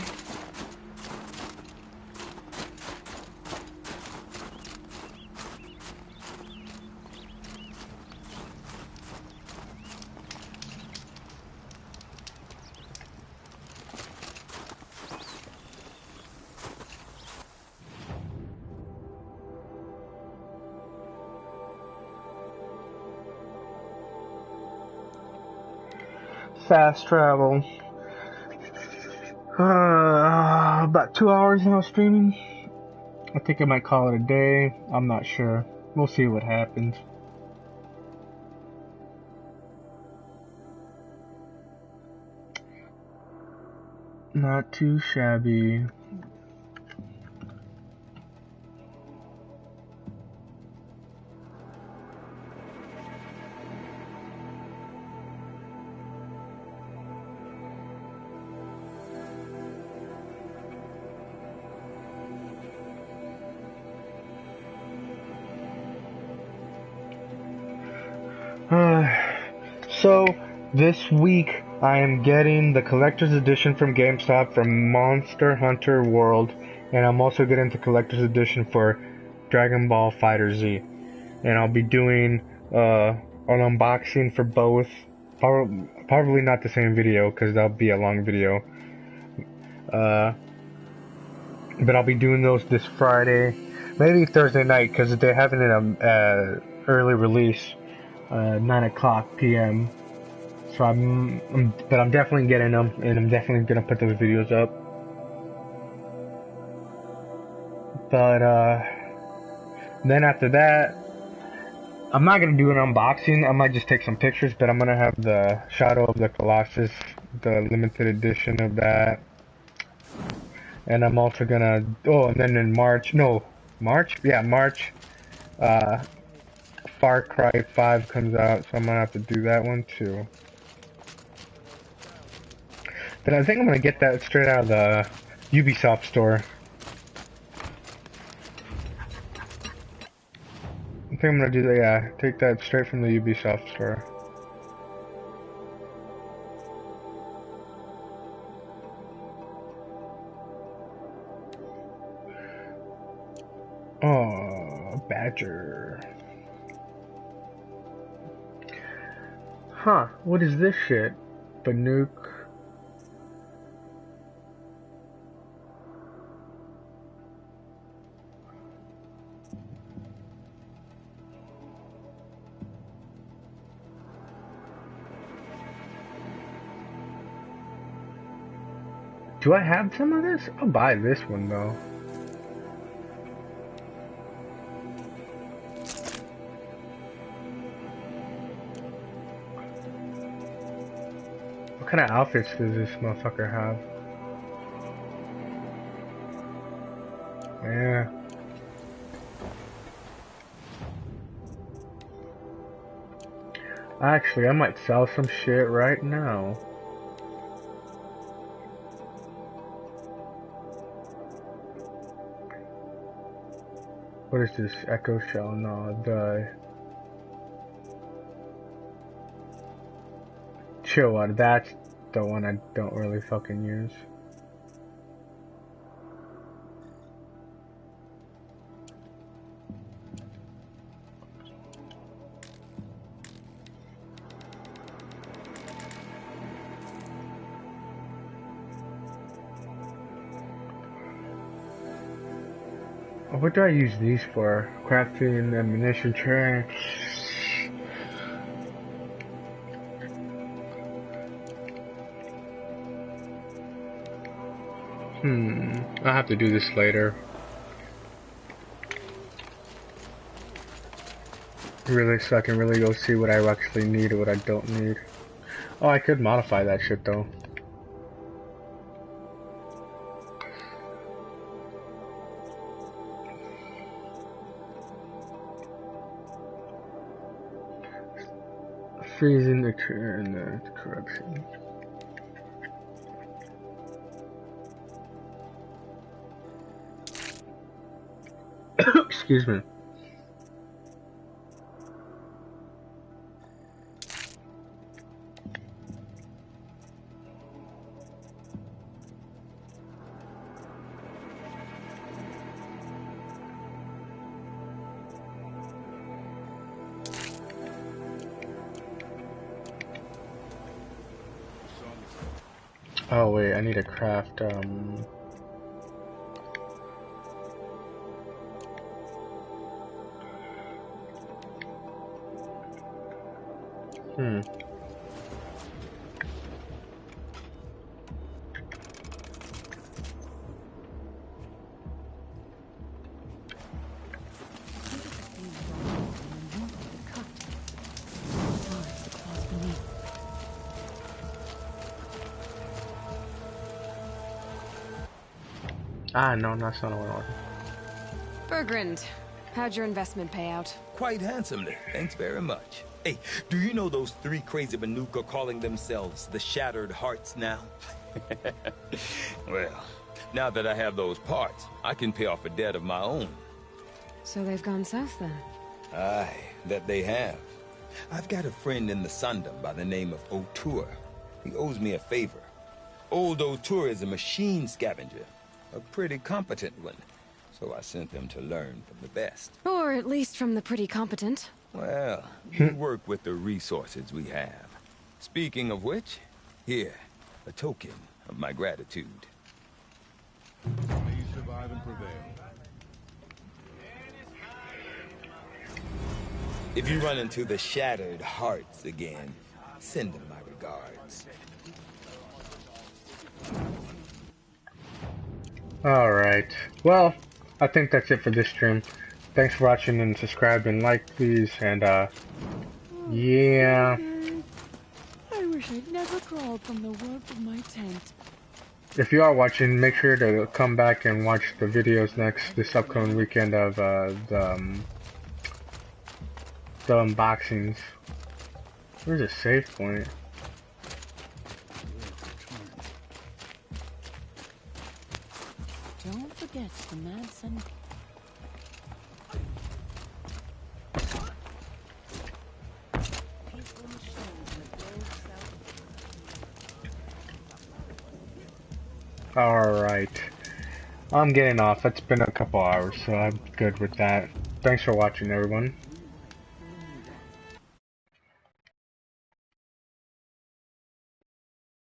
Fast travel. About 2 hours now streaming. I think I might call it a day. I'm not sure. We'll see what happens. Not too shabby. So, this week I am getting the collector's edition from GameStop from Monster Hunter World, and I'm also getting the collector's edition for Dragon Ball Fighter Z. And I'll be doing an unboxing for both. Probably not the same video, because that'll be a long video. But I'll be doing those this Friday, maybe Thursday night, because they're having an early release. 9 p.m. So I'm definitely getting them, and I'm definitely gonna put those videos up. But then after that, I'm not gonna do an unboxing. I might just take some pictures, but I'm gonna have the Shadow of the Colossus, the limited edition of that, and I'm also gonna. Oh, and then in March, March. Far Cry 5 comes out, so I'm gonna have to do that one too. But I think I'm gonna get that straight out of the Ubisoft store. I think I'm gonna do that, yeah, take that straight from the Ubisoft store. Oh, Badger. Huh, what is this shit? Banuk. Do I have some of this? I'll buy this one though. What kind of outfits does this motherfucker have? Yeah. Actually, I might sell some shit right now. What is this? Echo Shell? No, the... chill one. That's the one I don't really fucking use. What do I use these for? Crafting, ammunition tray. I'll have to do this later. Really, so I can really go see what I actually need or what I don't need. Oh, I could modify that shit though. Freezing the corruption. Excuse me. Oh wait, I need to craft no, that's not what I wanted.
Bergrand, how'd your investment pay out?
Quite handsomely, thanks very much. Hey, do you know those three crazy Manuka calling themselves the Shattered Hearts now? Well, now that I have those parts, I can pay off a debt of my own.
So they've gone south then?
Aye, that they have. I've got a friend in the Sundom by the name of O'Toole. He owes me a favor. Old O'Toole is a machine scavenger. A pretty competent one, so I sent them to learn from the best.
Or at least from the pretty competent.
Well, you work with the resources we have. Speaking of which, here, a token of my gratitude.
May you survive and prevail.
If you run into the Shattered Hearts again, send them my regards.
Alright, well, I think that's it for this stream. Thanks for watching and subscribe and like please, and yeah.
I wish I'd never crawled from the warmth of my tent.
If you are watching, make sure to come back and watch the videos this upcoming weekend of the unboxings. Where's a save point?
Don't forget the mad sun.
Alright. I'm getting off. It's been a couple hours, so I'm good with that. Thanks for watching, everyone.